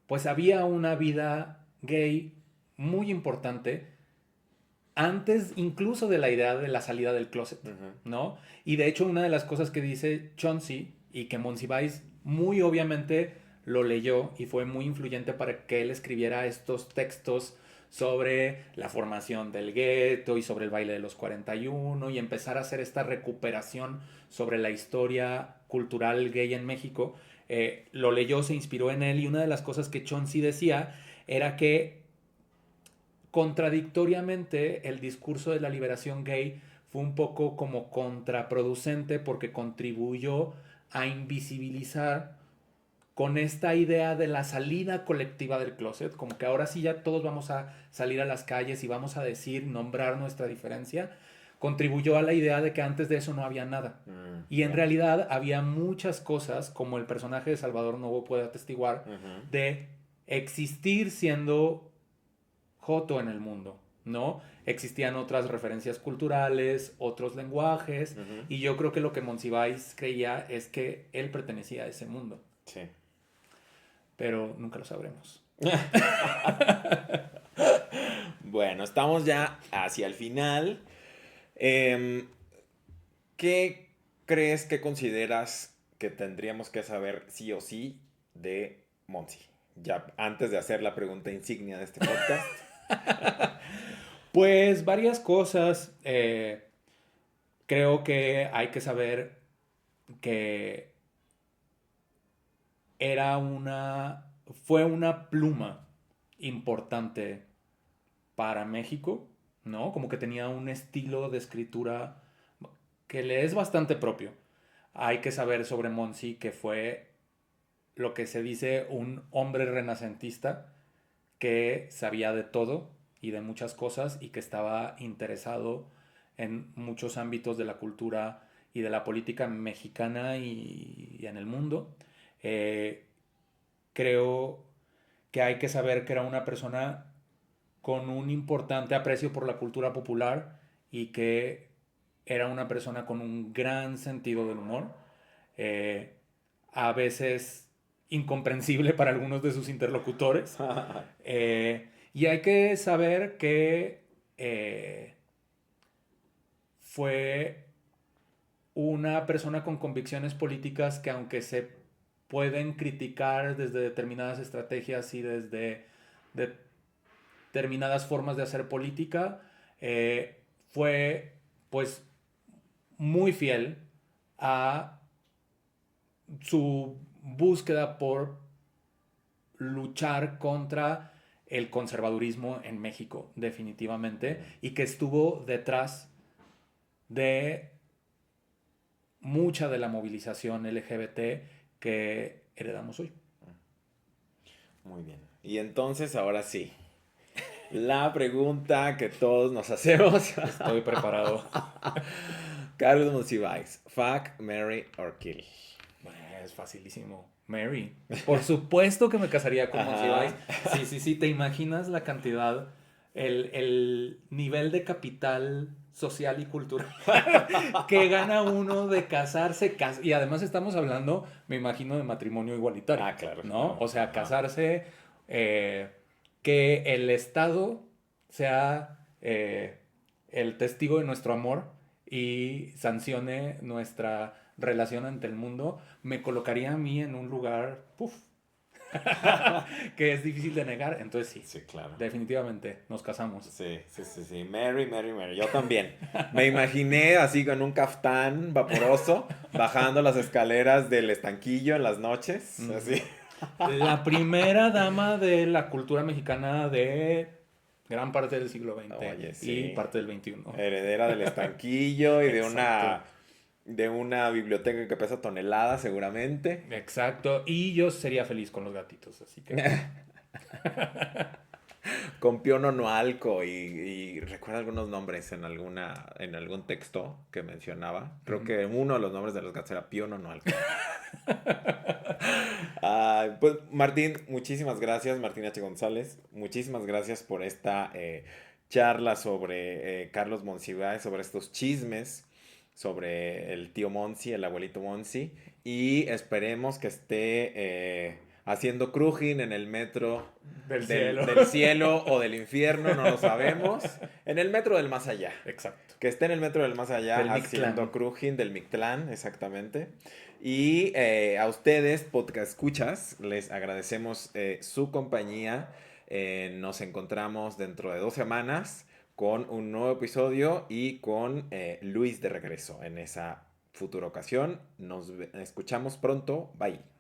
pues había una vida gay muy importante antes incluso de la idea de la salida del closet, ¿no? Y de hecho una de las cosas que dice Chauncey y que Monsiváis muy obviamente lo leyó y fue muy influyente para que él escribiera estos textos sobre la formación del gueto y sobre el baile de los 41 y empezar a hacer esta recuperación sobre la historia cultural gay en México. Lo leyó, se inspiró en él y una de las cosas que Chauncey decía era que contradictoriamente el discurso de la liberación gay fue un poco como contraproducente porque contribuyó a invisibilizar con esta idea de la salida colectiva del closet, como que ahora sí ya todos vamos a salir a las calles y vamos a decir, nombrar nuestra diferencia, contribuyó a la idea de que antes de eso no había nada. Y en realidad había muchas cosas, como el personaje de Salvador Novo puede atestiguar, de existir siendo joto en el mundo, ¿no? Existían otras referencias culturales, otros lenguajes, y yo creo que lo que Monsiváis creía es que él pertenecía a ese mundo. Sí. Pero nunca lo sabremos. Bueno, estamos ya hacia el final. ¿Qué crees, qué consideras que tendríamos que saber sí o sí de Monsi? Ya antes de hacer la pregunta insignia de este podcast. Pues varias cosas. Creo que hay que saber que fue una pluma importante para México, ¿no? Como que tenía un estilo de escritura que le es bastante propio. Hay que saber sobre Monsi que fue lo que se dice un hombre renacentista que sabía de todo y de muchas cosas y que estaba interesado en muchos ámbitos de la cultura y de la política mexicana y en el mundo. Creo que hay que saber que era una persona con un importante aprecio por la cultura popular y que era una persona con un gran sentido del humor, eh, a veces incomprensible para algunos de sus interlocutores. Y hay que saber que fue una persona con convicciones políticas que aunque se pueden criticar desde determinadas estrategias y desde determinadas formas de hacer política, fue pues muy fiel a su búsqueda por luchar contra el conservadurismo en México, definitivamente, y que estuvo detrás de mucha de la movilización LGBT que heredamos hoy. Muy bien. Y entonces, ahora sí, la pregunta que todos nos hacemos. Estoy preparado. Carlos Monsiváis, fuck, marry or kill. Es facilísimo. Mary. Por supuesto que me casaría con Monsiváis. Sí. ¿Te imaginas la cantidad, el nivel de capital social y cultural que gana uno de casarse? Y además estamos hablando, me imagino, de matrimonio igualitario. Ah, claro. ¿No? O sea, casarse, que el Estado sea el testigo de nuestro amor y sancione nuestra relación ante el mundo, me colocaría a mí en un lugar, que es difícil de negar. Entonces sí, Sí, claro. definitivamente nos casamos. Sí. Mary. Yo también. Me imaginé así con un caftán vaporoso, bajando las escaleras del estanquillo en las noches. Así. La primera dama de la cultura mexicana de gran parte del siglo XX. Oye, sí. Y parte del XXI. Heredera del estanquillo y de una biblioteca que pesa toneladas seguramente. Exacto. Y yo sería feliz con los gatitos, así que... Con Pío Nonoalco y recuerdo algunos nombres en algún texto que mencionaba. Creo que uno de los nombres de los gatos era Pío Nonoalco. Pues Martín, muchísimas gracias. Martín H. González, muchísimas gracias por esta charla sobre Carlos Monsiváis, sobre estos chismes, sobre el tío Monsi, el abuelito Monsi, y esperemos que esté haciendo cruising en el metro Del cielo. del cielo o del infierno, no lo sabemos, en el metro del más allá. Exacto. Que esté en el metro del más allá Del haciendo Mictlán. cruising del Mictlán, exactamente. Y a ustedes, podcast escuchas, les agradecemos su compañía. Nos encontramos dentro de 2 semanas con un nuevo episodio y con Luis de regreso en esa futura ocasión. Nos escuchamos pronto. Bye.